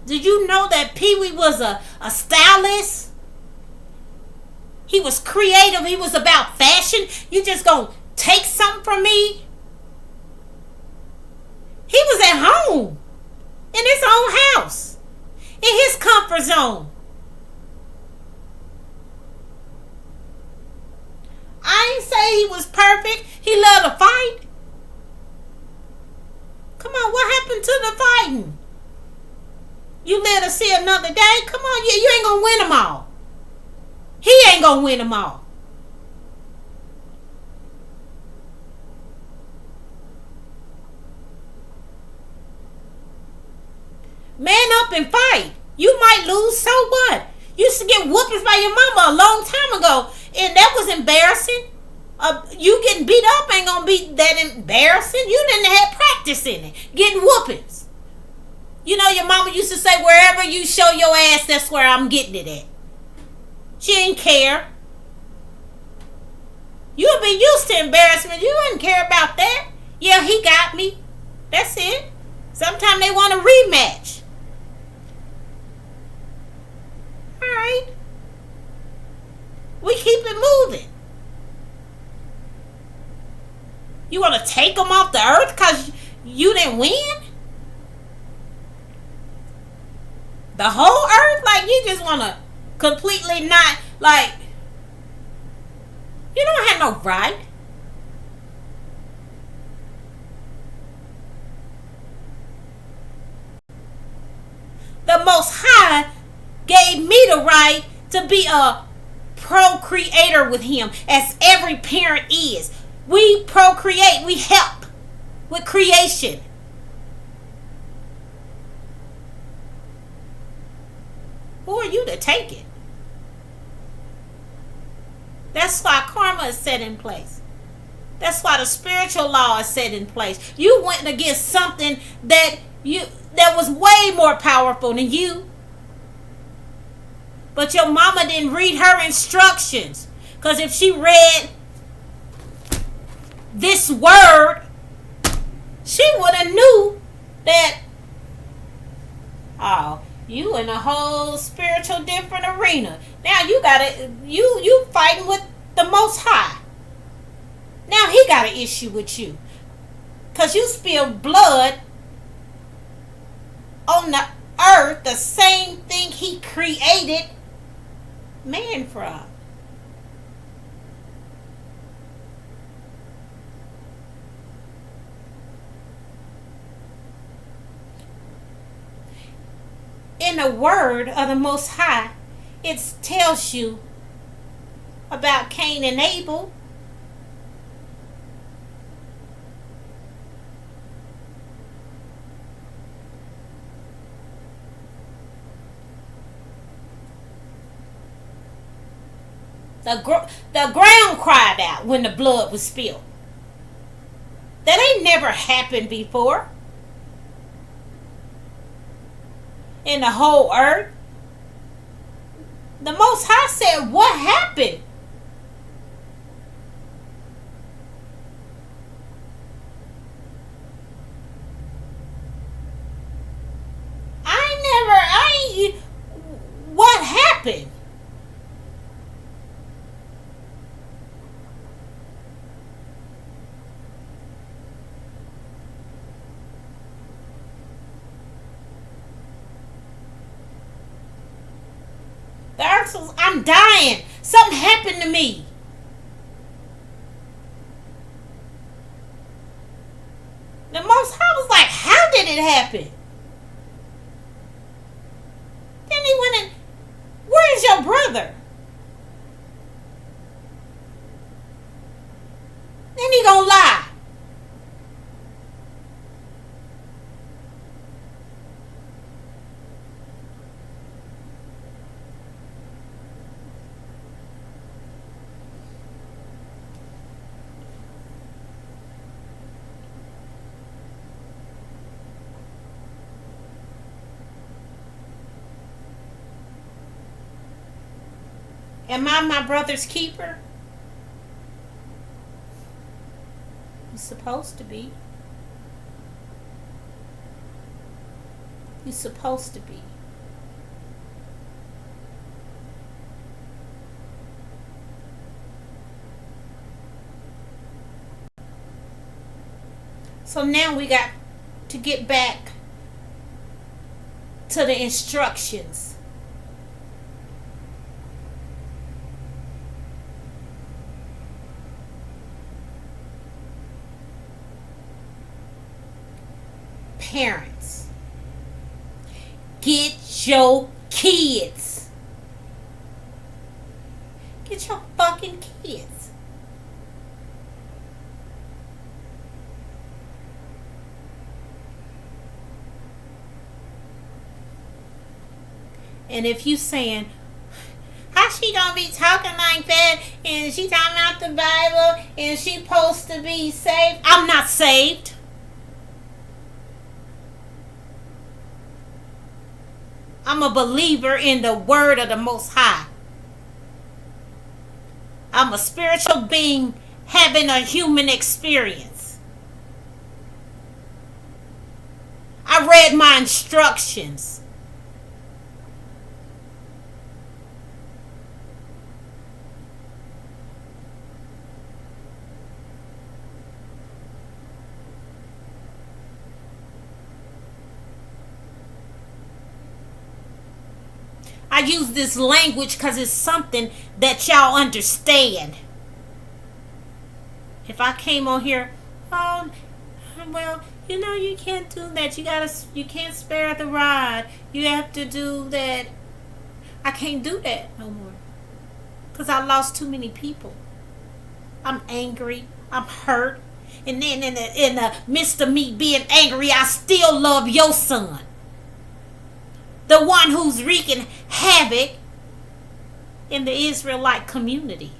Did you know that Pee Wee was a stylist? He was creative. He was about fashion. You just gonna take something from me? He was at home. In his own house. In his comfort zone. I ain't say he was perfect. He loved to fight. Come on, what happened to the fighting? You let us see another day? Come on, you ain't gonna win them all. He ain't gonna win them all. Man up and fight. You might lose, so what? You used to get whoopings by your mama a long time ago, and that was embarrassing. You getting beat up ain't gonna be that embarrassing. You didn't have practice in it, getting whoopings. You know your mama used to say, wherever you show your ass, that's where I'm getting it at. She didn't care. You'll be used to embarrassment. You wouldn't care about that. Yeah, he got me. That's it. Sometimes they want a rematch. Alright. We keep it moving. You want to take them off the earth because you didn't win? The whole earth? Like, you just want to completely not, like, you don't have no right. The Most High gave me the right to be a procreator with him, as every parent is. We procreate, we help with creation. Who are you to take it? That's why karma is set in place. That's why the spiritual law is set in place. You went against something that was way more powerful than you. But your mama didn't read her instructions. Because if she read this word, she would have knew that, oh, you in a whole spiritual different arena. Now you gotta you fighting with the Most High. Now he got an issue with you. Cause you spilled blood on the earth, the same thing he created man from. In the word of the Most High, it tells you about Cain and Abel. The ground cried out when the blood was spilled. That ain't never happened before in the whole earth. The Most High said, what happened? What happened? The earth was, I'm dying. Something happened to me. The Most High was like, how did it happen? Then he went and, where's your brother? Then he gonna lie. Am I my brother's keeper? You're supposed to be. You're supposed to be. So now we got to get back to the instructions. Parents, get your kids. Get your fucking kids. And if you saying, how she gonna be talking like that, and she talking about the Bible, and she supposed to be saved? I'm not saved. I'm a believer in the word of the Most High. I'm a spiritual being having a human experience. I read my instructions. I use this language because it's something that y'all understand. If I came on here, oh, well, you know, you can't do that. You can't spare the rod. You have to do that. I can't do that no more because I lost too many people. I'm angry. I'm hurt. And then in the midst of me being angry, I still love your son. The one who's wreaking havoc in the Israelite community.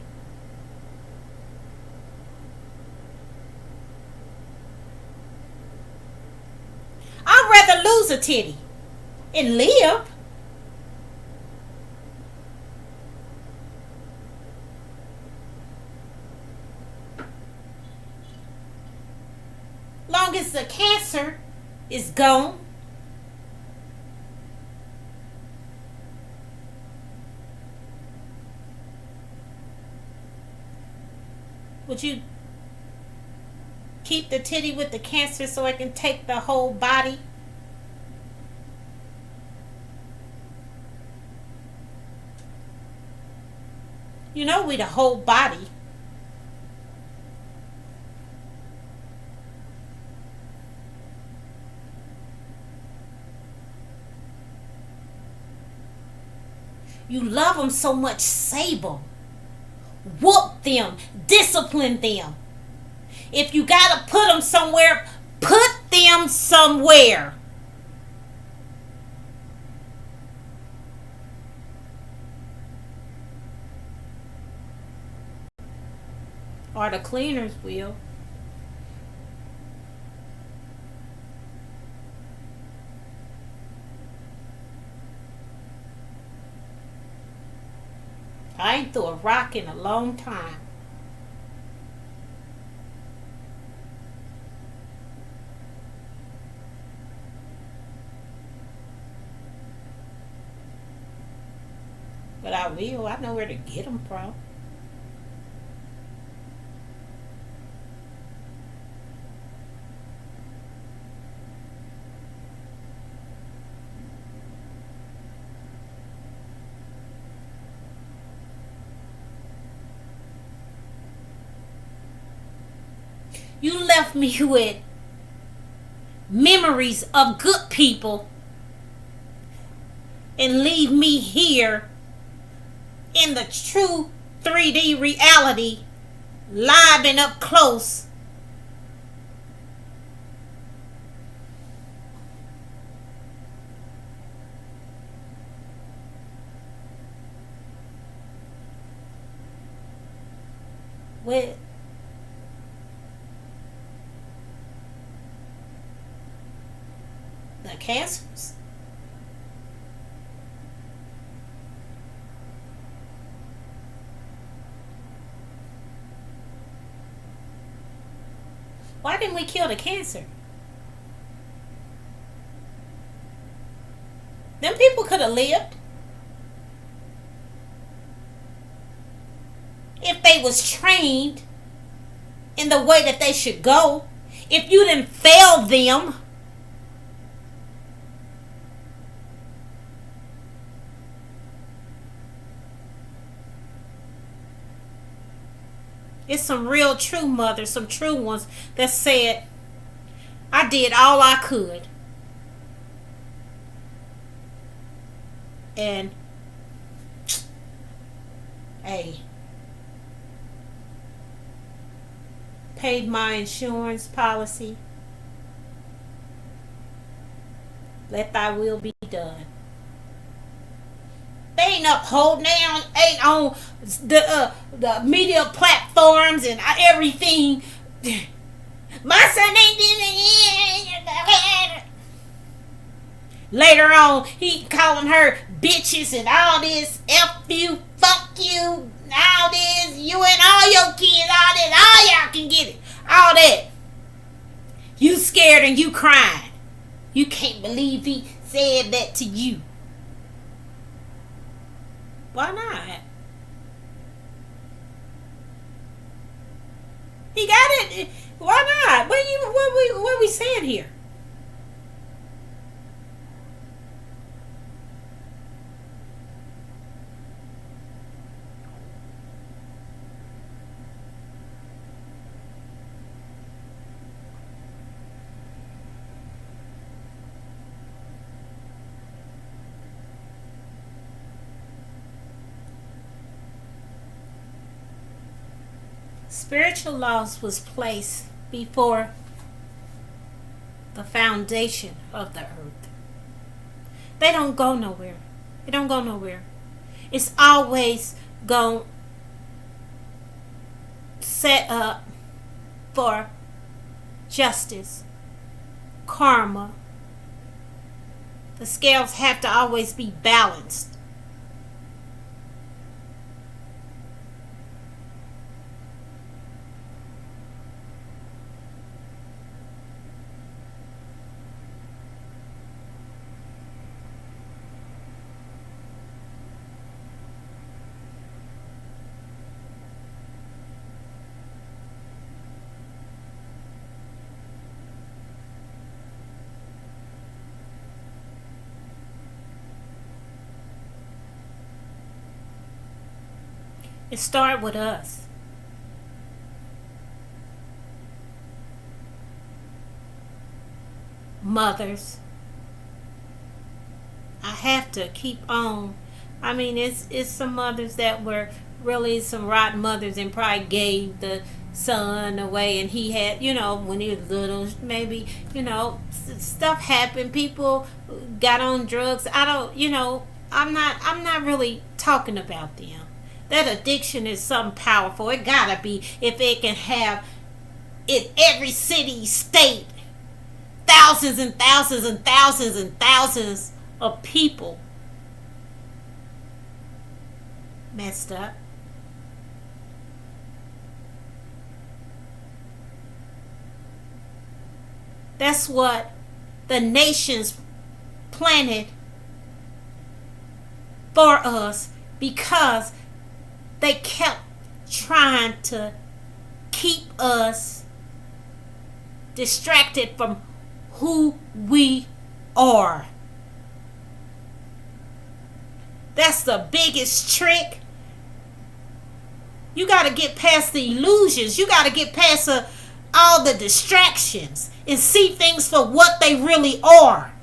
I'd rather lose a titty and live. Long as the cancer is gone. Would you keep the titty with the cancer so I can take the whole body? You know we the whole body. You love them so much, save them. Whoop them. Discipline them. If you gotta put them somewhere, put them somewhere. Or the cleaners will. I ain't threw a rock in a long time. But I will. I know where to get them from. You left me with memories of good people and leave me here in the true 3D reality, live and up close. With the cancers. Why didn't we kill the cancer? Them people could have lived if they was trained in the way that they should go. If you didn't fail them, it's some real true mothers, some true ones that said, I did all I could. And, hey, paid my insurance policy. Let thy will be done. They ain't up holding down, ain't on the media platforms and everything. My son ain't doing it. Later on, he calling her bitches and all this. F you, fuck you, all this. You and all your kids, all this. All y'all can get it. All that. You scared and you crying. You can't believe he said that to you. Why not? He got it. Why not? What we saying here? Spiritual laws was placed before the foundation of the earth. They don't go nowhere. It don't go nowhere. It's always going set up for justice, karma. The scales have to always be balanced. It started with us. Mothers. I have to keep on. I mean, it's some mothers that were really some rotten mothers and probably gave the son away, and he had, when he was little, maybe, stuff happened. People got on drugs. I don't, I'm not really talking about them. That addiction is something powerful. It gotta be, if it can have in every city, state, thousands and thousands and thousands and thousands of people messed up. That's what the nations planted for us because they kept trying to keep us distracted from who we are. That's the biggest trick. You got to get past the illusions. You got to get past all the distractions and see things for what they really are.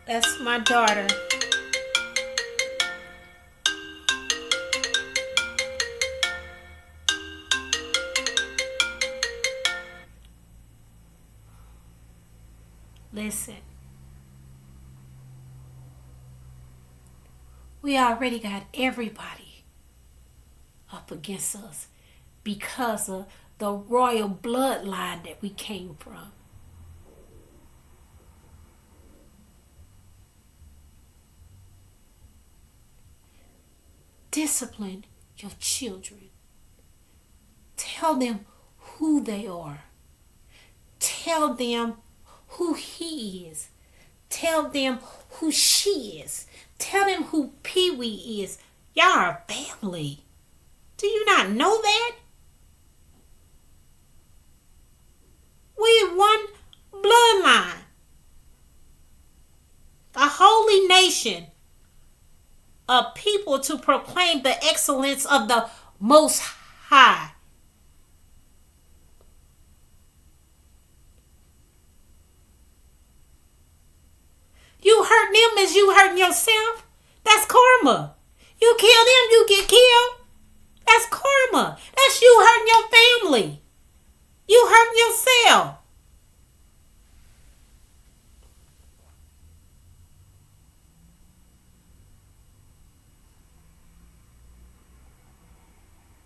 That's my daughter. Listen. We already got everybody up against us because of the royal bloodline that we came from. Discipline your children. Tell them who they are. Tell them who he is. Tell them who she is. Tell them who Pee Wee is. Y'all are family. Do you not know that? We one bloodline. A holy nation. A people to proclaim the excellence of the Most High. You hurt them as you hurting yourself. That's karma. You kill them, you get killed. That's karma. That's you hurting your family. You hurting yourself.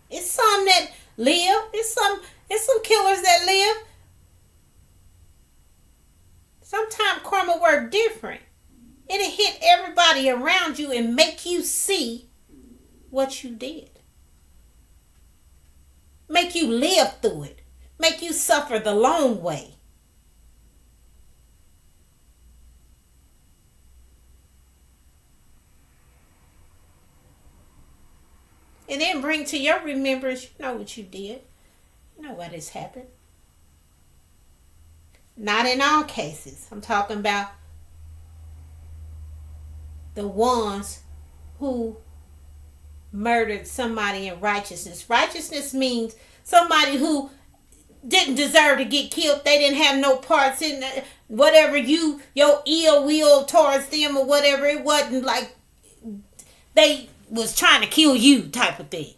It's some that live. It's some killers that live. Sometimes karma work different. It'll hit everybody around you and make you see what you did. Make you live through it. Make you suffer the long way. And then bring to your remembrance, you know what you did. You know what has happened. Not in all cases. I'm talking about the ones who murdered somebody in righteousness. Righteousness means somebody who didn't deserve to get killed. They didn't have no parts in whatever your ill will towards them or whatever. It wasn't like they was trying to kill you type of thing.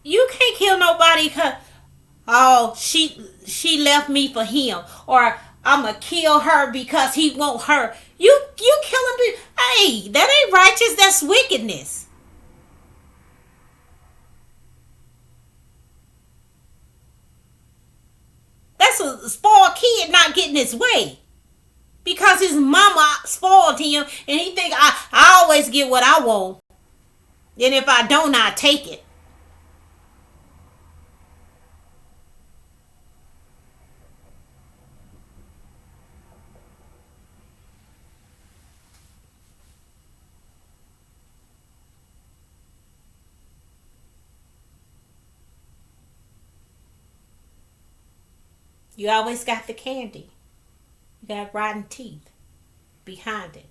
You can't kill nobody because, oh, she left me for him, or I'ma kill her because he want her. You killing people. Hey, that ain't righteous. That's wickedness. That's a spoiled kid not getting his way because his mama spoiled him, and he think I always get what I want, and if I don't, I take it. You always got the candy. You got rotten teeth behind it.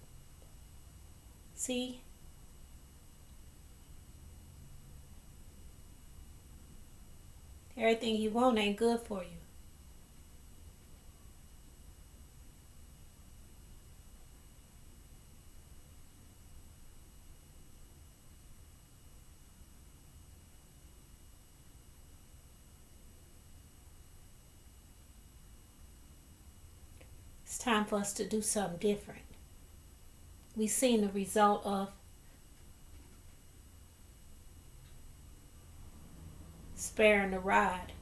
See? Everything you want ain't good for you. time for us to do something different. We've seen the result of sparing the rod.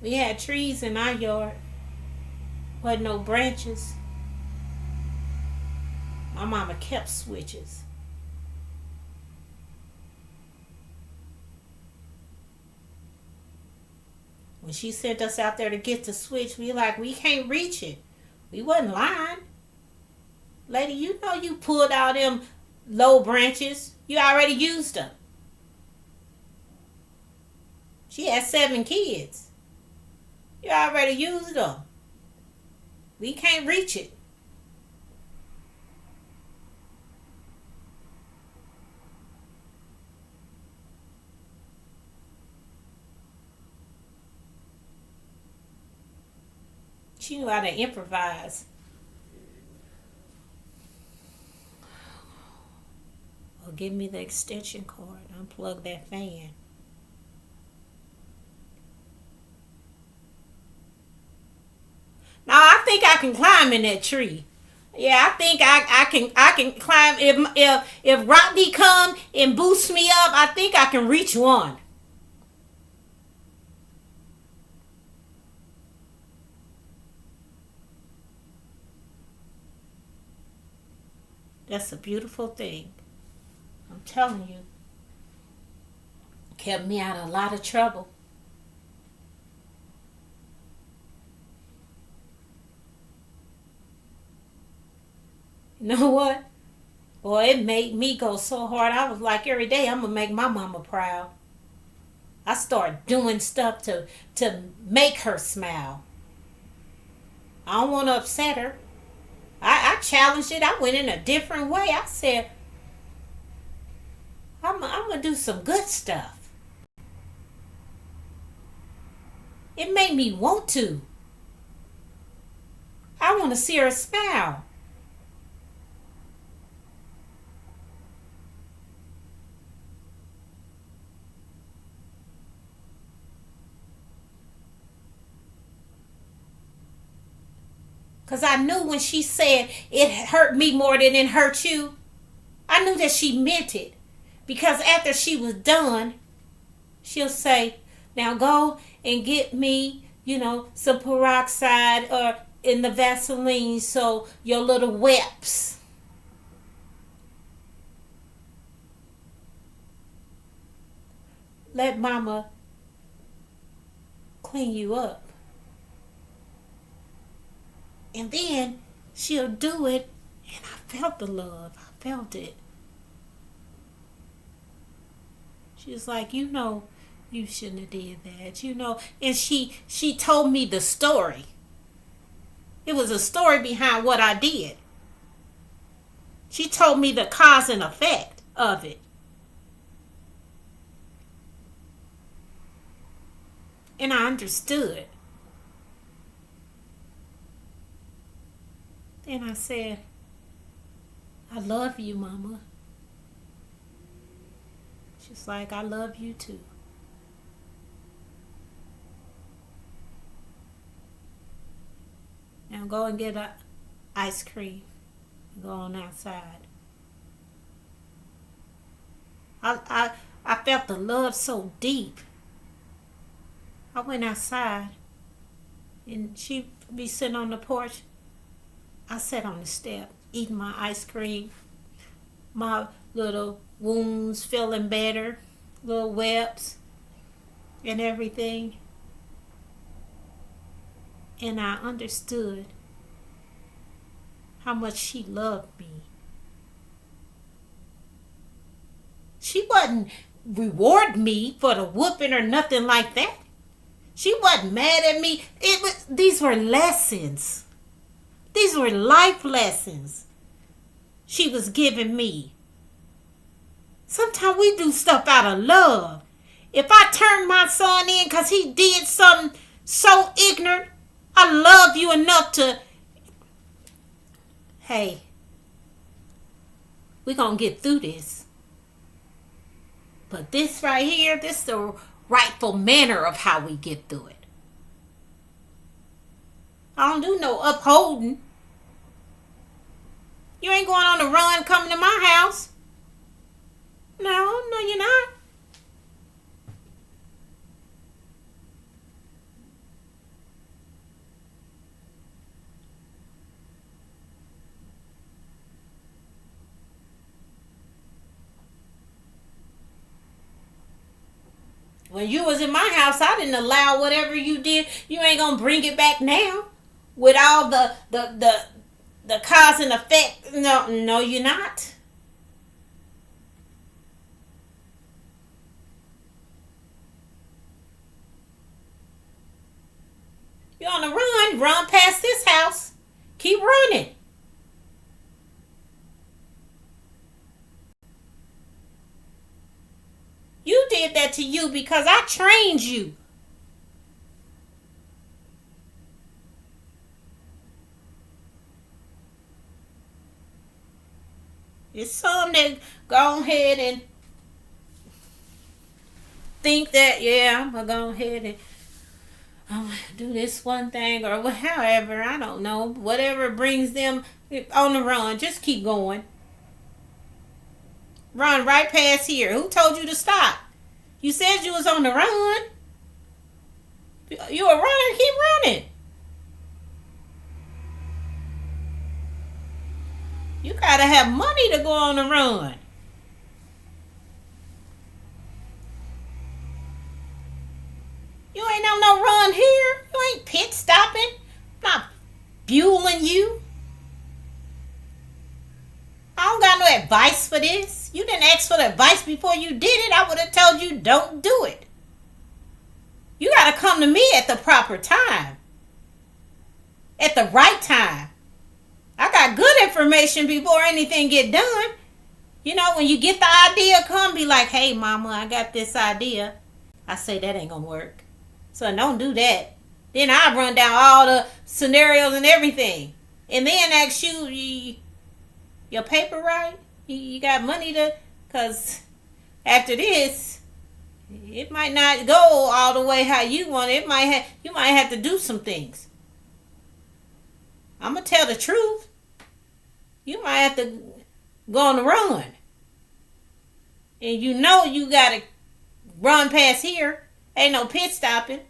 We had trees in our yard, but no branches. My mama kept switches. When she sent us out there to get the switch, we can't reach it. We wasn't lying. Lady, you know you pulled out them low branches. You already used them. She had 7 kids. You already used them. We can't reach it. She knew how to improvise. Well, give me the extension cord. Unplug that fan. Now I think I can climb in that tree. Yeah, I think I can climb. If Rodney come and boosts me up, I think I can reach one. That's a beautiful thing. I'm telling you. Kept me out of a lot of trouble. You know what? Boy, it made me go so hard. I was like, every day I'm going to make my mama proud. I started doing stuff to make her smile. I don't want to upset her. I challenged it. I went in a different way. I said, I'm going to do some good stuff. It made me want to. I want to see her smile. Because I knew when she said it hurt me more than it hurt you, I knew that she meant it. Because after she was done, she'll say, now go and get me, some peroxide or in the Vaseline so your little webs. Let mama clean you up. And then she'll do it, and I felt the love. I felt it. She was like, you shouldn't have did that, And she told me the story. It was a story behind what I did. She told me the cause and effect of it. And I understood. And I said, I love you, Mama. She's like, I love you too. Now go and get an ice cream and go on outside. I felt the love so deep. I went outside and she'd be sitting on the porch. I sat on the step, eating my ice cream, my little wounds feeling better, little webs and everything. And I understood how much she loved me. She wasn't rewarding me for the whooping or nothing like that. She wasn't mad at me. These were lessons. These were life lessons she was giving me. Sometimes we do stuff out of love. If I turn my son in because he did something so ignorant, I love you enough to, hey, we're going to get through this. But this right here, this is the rightful manner of how we get through it. I don't do no upholding. You ain't going on the run coming to my house. No, you're not. When you was in my house, I didn't allow whatever you did. You ain't gonna bring it back now with all the cause and effect. No, you're not. You're on the run. Run past this house. Keep running. You did that to you because I trained you. It's some that go ahead and think that, yeah, I'm going to go ahead and do this one thing or however, I don't know. Whatever brings them on the run, just keep going. Run right past here. Who told you to stop? You said you was on the run. You a runner, keep running. You gotta have money to go on the run. You ain't on no run here. You ain't pit stopping. I'm not fueling you. I don't got no advice for this. You didn't ask for the advice before you did it. I would have told you don't do it. You got to come to me at the proper time. At the right time. I got good information before anything get done. You know, when you get the idea, come be like, hey, mama, I got this idea. I say that ain't going to work. So don't do that. Then I run down all the scenarios and everything. And then ask you your paper right? You got money to, because after this, it might not go all the way how you want it. You might have to do some things. I'm going to tell the truth. You might have to go on the run. And you know you got to run past here. Ain't no pit stopping.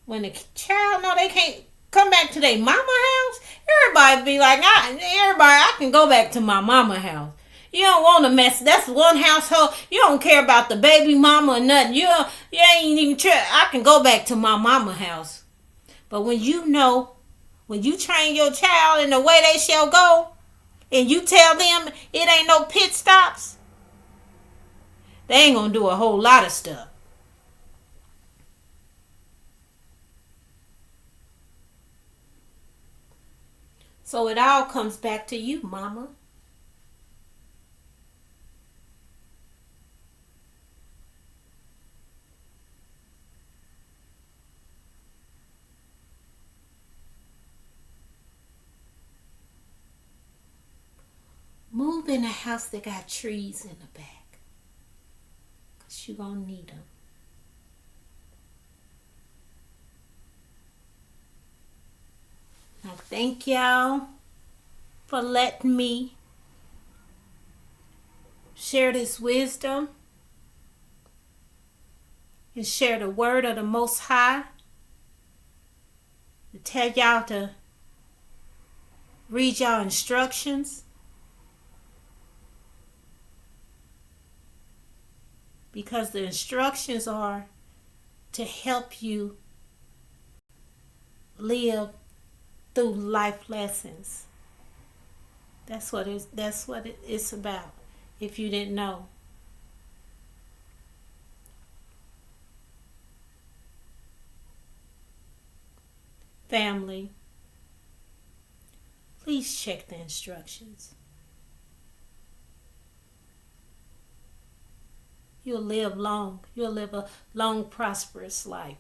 When the child know they can't come back to their mama house, everybody be like, I can go back to my mama house. You don't want to mess. That's one household. You don't care about the baby mama or nothing. You ain't even I can go back to my mama house. But when you know, when you train your child in the way they shall go, and you tell them it ain't no pit stops, they ain't gonna do a whole lot of stuff. So it all comes back to you, mama. Move in a house that got trees in the back. Because you're going to need them. Now, thank y'all for letting me share this wisdom and share the word of the Most High. To tell y'all to read y'all instructions. Because the instructions are to help you live through life lessons. That's what it's about, if you didn't know. Family, please check the instructions. You'll live long. You'll live a long, prosperous life.